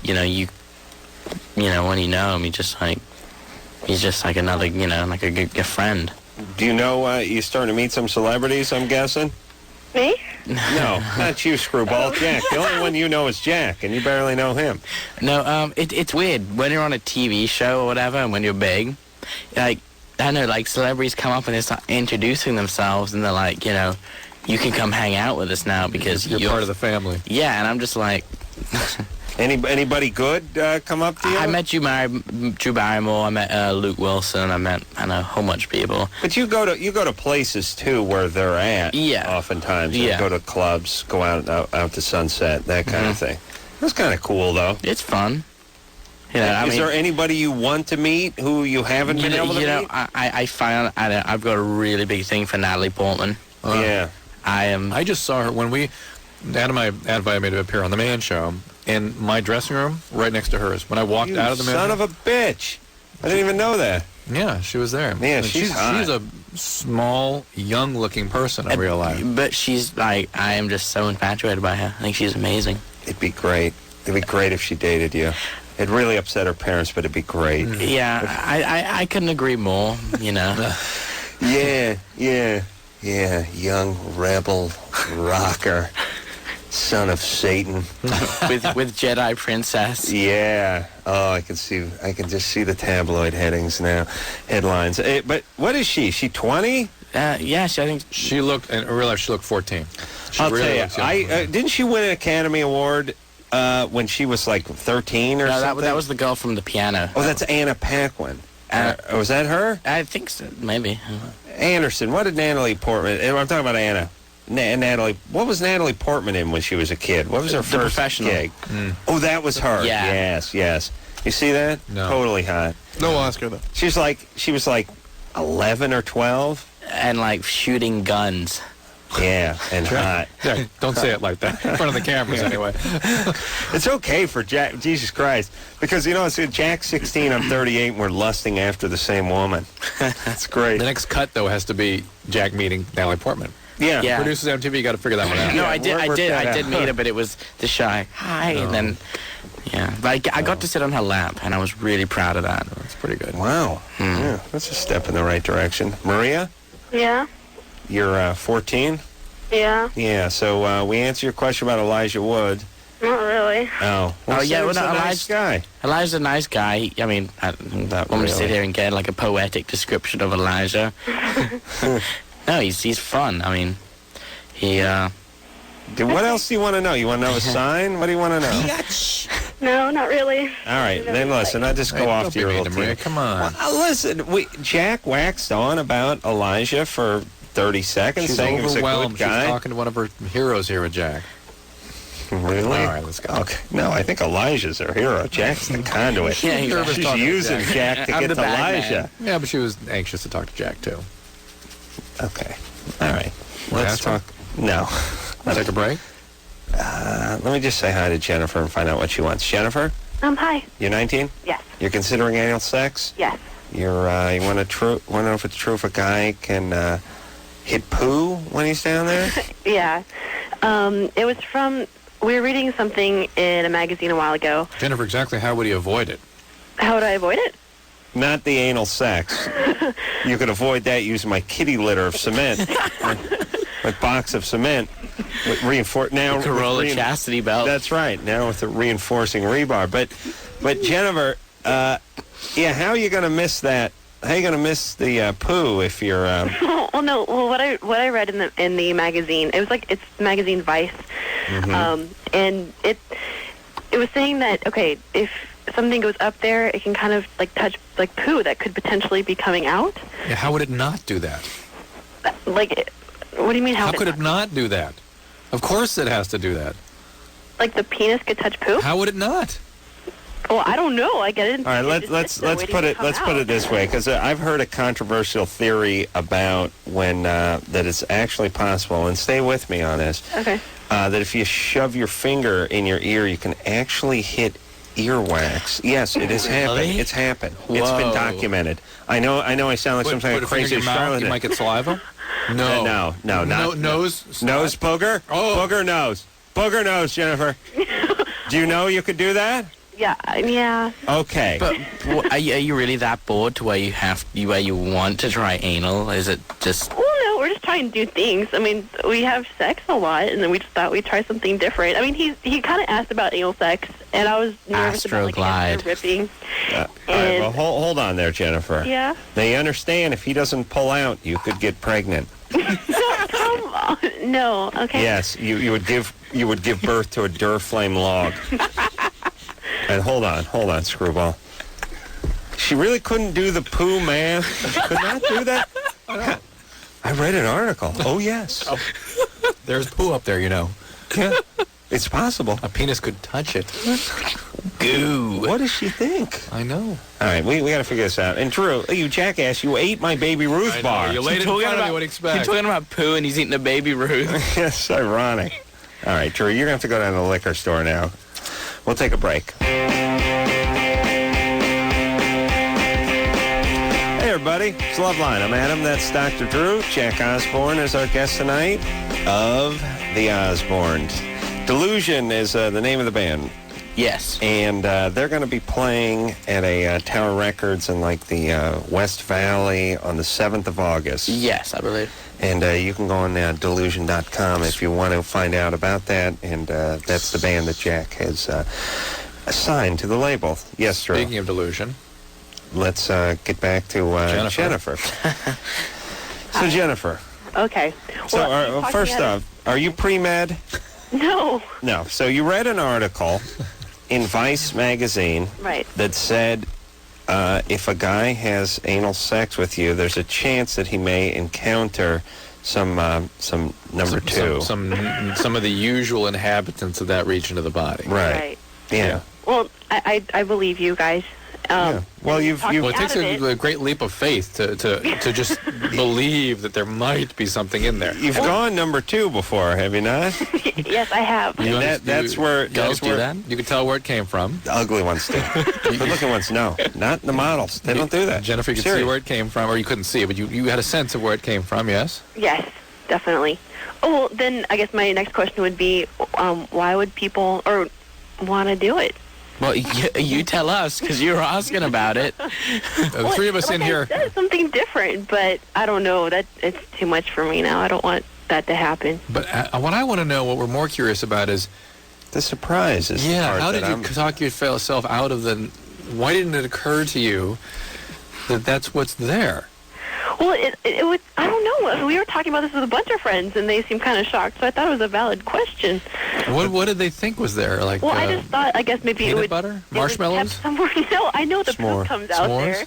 you know him, he's just like another, a friend. Do you know you're starting to meet some celebrities, I'm guessing? Me? No, not you, Screwball. Jack. The only one you know is Jack, and you barely know him. No, it's weird. When you're on a TV show or whatever, and when you're big, I know, celebrities come up and they start introducing themselves, and they're like, you can come hang out with us now because you're part of the family. Yeah, and I'm just like... Anybody good come up to you? I met Drew Barrymore. I met Luke Wilson. I met a whole bunch of people. But you go to places too where they're at. Yeah. Oftentimes, yeah. You go to clubs, go out to Sunset, that kind of thing. That's kind of cool, though. It's fun. Is there anybody you want to meet who you haven't been able to meet? I find I've got a really big thing for Natalie Portman. Yeah. I just saw her when Adam and I invited me to appear on the Man Show. In my dressing room, right next to hers. When I walked out of the son of a bitch. I didn't even know that. Yeah, she was there. Man, she's hot. She's a small, young-looking person in real life. But she's I am just so infatuated by her. I think she's amazing. It'd be great. It'd be great if she dated you. It really upset her parents, but it'd be great. Yeah, I couldn't agree more, Yeah. Young rebel rocker. Son of Satan. with Jedi Princess. Yeah. Oh, I can just see the tabloid headlines. But what is she? She 20? Yeah, I think she looked, in real life, she looked 14. I'll tell you, didn't she win an Academy Award when she was 13 or something? That was the girl from the piano. Oh, that's Anna Paquin. Was that her? I think so, maybe. Anderson. What did Natalie Portman... I'm talking about Anna. Natalie, what was Natalie Portman in when she was a kid? What was her first gig? Oh, that was her. Yeah. Yes. You see that? No. Totally hot. No Oscar though. She was 11 or 12, and shooting guns. Yeah, and hot. Yeah, don't say it like that in front of the cameras anyway. It's okay for Jack, Jesus Christ, because, it's Jack's 16, I'm 38, and we're lusting after the same woman. That's great. The next cut, though, has to be Jack meeting Natalie Portman. Yeah. Producers MTV, you got to figure that one out. No, Yeah, I did meet her, but it was the shy hi, and then, but I got to sit on her lap, and I was really proud of that. That's pretty good. Wow. Yeah, that's a step in the right direction. Maria, Yeah. you're 14? Yeah. Yeah, so we answered your question about Elijah Wood. Not really. Oh. Well, Yeah, he's a nice guy. Elijah's a nice guy. I mean, I don't want to sit here and get like a poetic description of Elijah. No, he's fun. I mean, he. What else do you want to know? You want to know a sign? What do you want to know? No, not really. All right, then listen. I'll just go off to your little Maria, come on. Well, listen, Jack waxed on about Elijah for 30 seconds, She's saying he was a overwhelmed. good guy. She's talking to one of her heroes here with Jack. Really? All right, let's go. Okay. No, I think Elijah's her hero. Jack's the conduit. Yeah, he's She's using Jack to I'm get the to bag Elijah. Yeah, but she was anxious to talk to Jack, too. Okay. All right. Wanna Let's ask her? talk. No. Take a break? Let me just say hi to Jennifer and find out what she wants. Jennifer, Hi. you're 19? Yes. You're considering anal sex? Yes. You want to know if it's true if a guy can hit poo when he's down there? Yeah. It was from, we were reading something in a magazine a while ago. Jennifer, exactly how would he avoid it? How would I avoid it? Not the anal sex. You could avoid that using my kitty litter of cement. my box of cement. With now the Carolla chastity belt. That's right. Now with the reinforcing rebar. But Jennifer, how are you going to miss that? How are you going to miss the poo if you're? Well, no. Well, what I read in the magazine, it was like it's magazine Vice, and it was saying that if something goes up there, it can kind of like touch like poo that could potentially be coming out. Yeah, how would it not do that? Like, what do you mean? How could it not do that? Of course it has to do that. Like the penis could touch poo? How would it not? Well, I don't know. Like I didn't. All right, let's put it this way, because I've heard a controversial theory about when that it's actually possible, and stay with me on this. Okay. That if you shove your finger in your ear, you can actually hit earwax. Yes, it has happened. Really? It's happened. Whoa. It's been documented. I know. I sound like some kind of crazy charlatan. You might get saliva. No, not nose. Nose booger. Oh. Booger nose. Booger nose, Jennifer. Do you know you could do that? Yeah. Okay. But are you really that bored to where you want to try anal? Is it just? Well, no, we're just trying to do things. I mean, we have sex a lot, and then we just thought we'd try something different. I mean, he kind of asked about anal sex, and I was nervous about Astroglide. ripping. All right, well, hold on there, Jennifer. Yeah. Now, you understand, if he doesn't pull out, you could get pregnant. Come on. No. Okay. Yes, you would give birth to a Duraflame log. And hold on, Screwball. She really couldn't do the poo math? She could not do that? I read an article. Oh, yes. There's poo up there, you know. Yeah, it's possible. A penis could touch it. Goo. What does she think? I know. All right, we got to figure this out. And Drew, you jackass, you ate my Baby Ruth bar. You laid it in front of me. What do you expect? He's talking about poo and he's eating a Baby Ruth. Yes, ironic. All right, Drew, you're going to have to go down to the liquor store now. We'll take a break. Hey, everybody. It's Loveline. I'm Adam. That's Dr. Drew. Jack Osbourne is our guest tonight of the Osbournes. Delusion is the name of the band. Yes. And they're going to be playing at a Tower Records in like the West Valley on the 7th of August. Yes, I believe. And you can go on delusion.com if you want to find out about that. And that's the band that Jack has assigned to the label. Yes, Drew. Speaking of Delusion, let's get back to Jennifer. So, Jennifer. Okay. So, first off, are you pre-med? No. No. So, you read an article in Vice magazine that said if a guy has anal sex with you, there's a chance that he may encounter some number two. Some of the usual inhabitants of that region of the body. Right. Yeah. Well, I believe you guys, Well, you've Well, it takes a great leap of faith to just believe that there might be something in there. You've gone number 2 before, have you not? Yes, I have. That's where girls do that. You can tell where it came from. The ugly ones do. The looking ones, no, not the models. They don't do that. Jennifer, you could see where it came from, or you couldn't see it, but you had a sense of where it came from. Yes. Yes, definitely. Oh, well, then I guess my next question would be, why would people want to do it? Well, you tell us, because you were asking about it. The 3 of us in here. Said something different, but I don't know. That it's too much for me now. I don't want that to happen. But what I want to know, what we're more curious about is the surprise. How did you talk yourself out of the? Why didn't it occur to you that that's what's there? Well, it was, I don't know. We were talking about this with a bunch of friends, and they seemed kind of shocked, so I thought it was a valid question. What did they think was there? Like, well, I just thought, I guess maybe peanut butter? Marshmallows? Somewhere. No, I know the poop comes out there.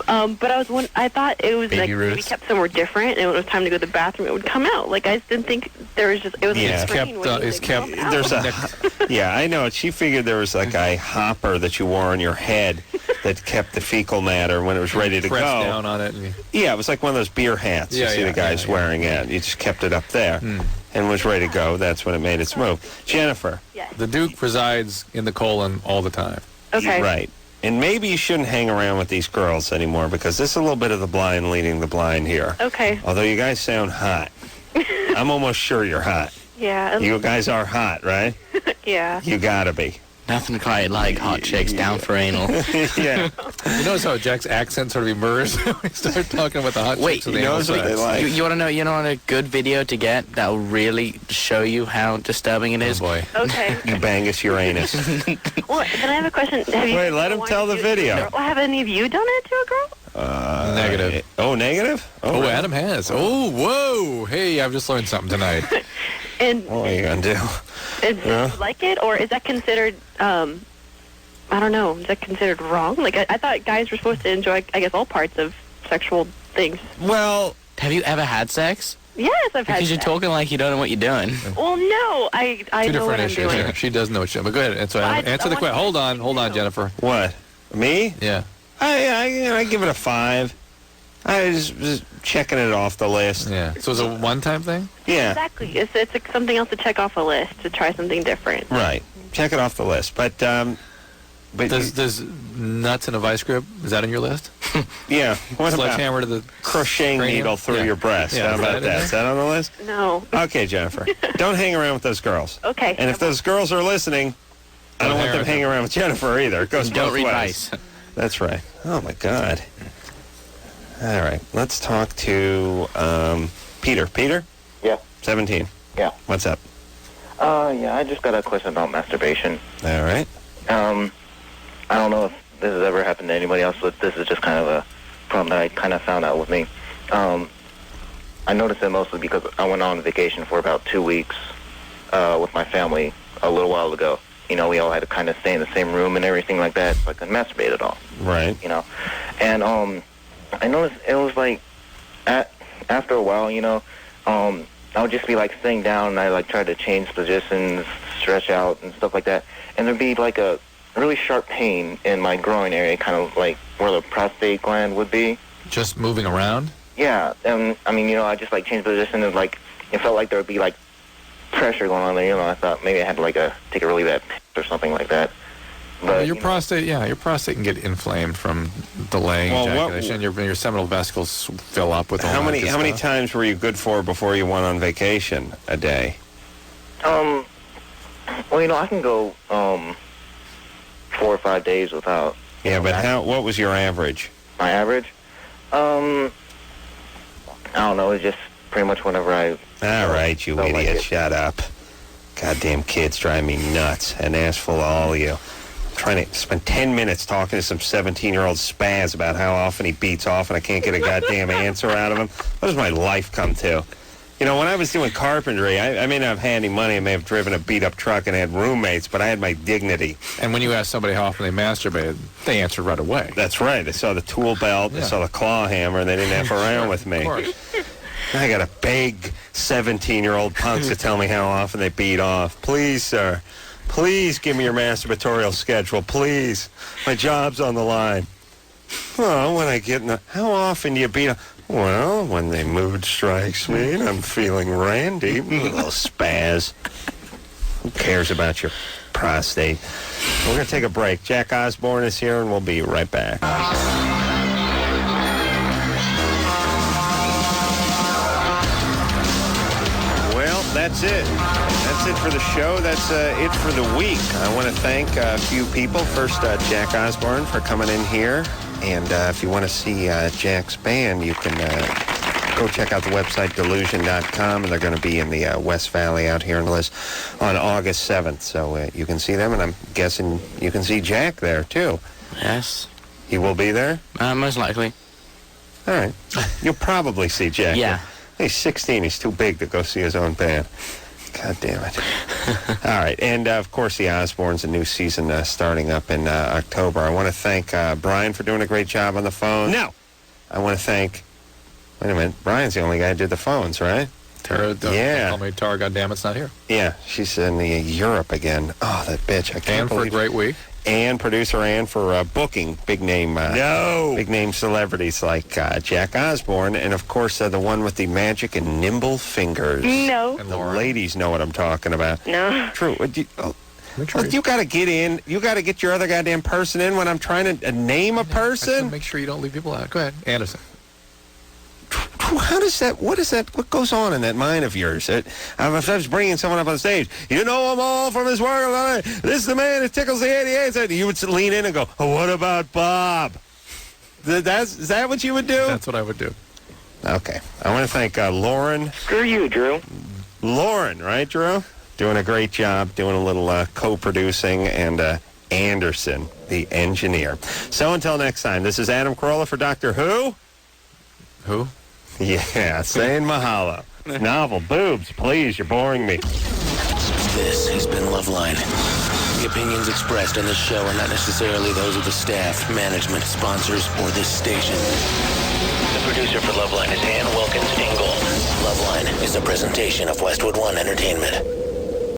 But I thought it was Baby maybe kept somewhere different, and when it was time to go to the bathroom, it would come out. Like, I just didn't think there was just, it was it's kept, there's yeah, I know. She figured there was like a hopper that you wore on your head that kept the fecal matter when it was ready to go. Press down on it. Yeah, it was like one of those beer hats you see the guys wearing it. You just kept it up there and was ready to go. That's when it made its move. Jennifer. Yes. The Duke resides in the colon all the time. Okay. Right. And maybe you shouldn't hang around with these girls anymore because this is a little bit of the blind leading the blind here. Okay. Although you guys sound hot. I'm almost sure you're hot. Yeah. You guys are hot, right? Yeah. You gotta be. Nothing quite like hot chicks down for anal. Yeah. You notice how Jack's accent sort of emerged when we started talking about the hot chicks and the anal what they sex. like. You want to know? You know, a good video to get that will really show you how disturbing it is. Oh boy. Okay. Eubangus Uranus. Well, then I have a question. Wait, let him tell the video. Well, have any of you done it to a girl? Negative. Oh, negative? Oh, Adam has. Oh, whoa. Hey, I've just learned something tonight. And what are you going to do? Do you like it, or is that considered, I don't know, is that considered wrong? Like, I thought guys were supposed to enjoy, I guess, all parts of sexual things. Well, have you ever had sex? Yes, I've had Because you're sex. talking like you don't know what you're doing. Well, no, I Two know what different I'm issues. doing. Yeah, she does know what she's doing. But go ahead. Answer the question. Hold on, Jennifer. What? Me? Yeah. I give it a 5. I was just checking it off the list. Yeah. So it's a one-time thing? Yeah. Exactly. It's something else to check off a list, to try something different. Right. Check it off the list. But does nuts in a vice grip, is that on your list? Yeah. What Sledgehammer to the crocheting cranium? needle through your breast? Yeah, How about that? Is that on the list? No. Okay, Jennifer. Don't hang around with those girls. Okay. And if those girls are listening, I don't want them hanging around with Jennifer either. It goes Don't both read ways. Vice. That's right. Oh, my God. All right. Let's talk to Peter. Peter? Yeah. 17. Yeah. What's up? Yeah, I just got a question about masturbation. All right. I don't know if this has ever happened to anybody else, but this is just kind of a problem that I kind of found out with me. I noticed it mostly because I went on vacation for about 2 weeks with my family a little while ago. You know, we all had to kind of stay in the same room and everything like that, so I couldn't masturbate at all. Right. You know, and I noticed it was like after a while, you know, I would just be like sitting down and I like try to change positions, stretch out and stuff like that, and there'd be like a really sharp pain in my groin area, kind of like where the prostate gland would be. Just moving around? Yeah, and I mean, you know, I just like changed position and like it felt like there would be like pressure going on there. You know, I thought maybe I had to like take a really bad piss or something like that. But your prostate can get inflamed from delaying ejaculation. Your seminal vesicles fill up with all How many stuff. times were you good for before you went on vacation a day? Well, you know, I can go 4 or 5 days without. Yeah, but what was your average? My average? I don't know. It's just pretty much whenever I. All right, you idiot! Shut up. Goddamn kids drive me nuts. An ass full of all of you. Trying to spend 10 minutes talking to some 17-year-old spaz about how often he beats off and I can't get a goddamn answer out of him. What does my life come to? You know, when I was doing carpentry, I may not have had any money. I may have driven a beat-up truck and had roommates, but I had my dignity. And when you asked somebody how often they masturbated, they answered right away. That's right. They saw the tool belt, they saw the claw hammer, and they didn't F around with me. Of course. I got to beg 17-year-old punks to tell me how often they beat off. Please, sir. Please give me your masturbatorial schedule, please. My job's on the line. Well, when I get in the... How often do you beat up? Well, when the mood strikes me and I'm feeling randy, a little spaz. Who cares about your prostate? We're going to take a break. Jack Osbourne is here, and we'll be right back. Well, that's it. That's it for the show. That's it for the week. I want to thank a few people. First, Jack Osbourne for coming in here. And if you want to see Jack's band, you can go check out the website, delusion.com, and they're going to be in the West Valley out here in Liz on August 7th. So you can see them, and I'm guessing you can see Jack there, too. Yes. He will be there? Most likely. All right. You'll probably see Jack. Yeah. He's 16. He's too big to go see his own band. God damn it. All right. And, of course, the Osbournes, a new season starting up in October. I want to thank Brian for doing a great job on the phone. No. I want to thank... Wait a minute. Brian's the only guy who did the phones, right? Tara, yeah. Tell me, Tara, goddammit, it's not here. Yeah. She's in Europe again. Oh, that bitch. I can't believe... And for a great week. And producer Ann for booking big name big name celebrities like Jack Osbourne, and of course the one with the magic and nimble fingers. No. And the ladies know what I'm talking about. No. True. You got to get in. You got to get your other goddamn person in when I'm trying to name a person. Make sure you don't leave people out. Go ahead, Anderson. How does that? What is that? What goes on in that mind of yours? If I was bringing someone up on stage, you know them all from his work. This is the man who tickles the 88. You would lean in and go, oh, "What about Bob?" Is that what you would do? That's what I would do. Okay. I want to thank Lauren. Screw you, Drew. Lauren, right, Drew? Doing a great job, doing a little co-producing, and Anderson, the engineer. So until next time, this is Adam Carolla for Doctor Who. Who? Yeah, saying mahalo. Novel, boobs, please, you're boring me. This has been Loveline. The opinions expressed on this show are not necessarily those of the staff, management, sponsors, or this station. The producer for Loveline is Ann Wilkins Ingle. Loveline is a presentation of Westwood One Entertainment.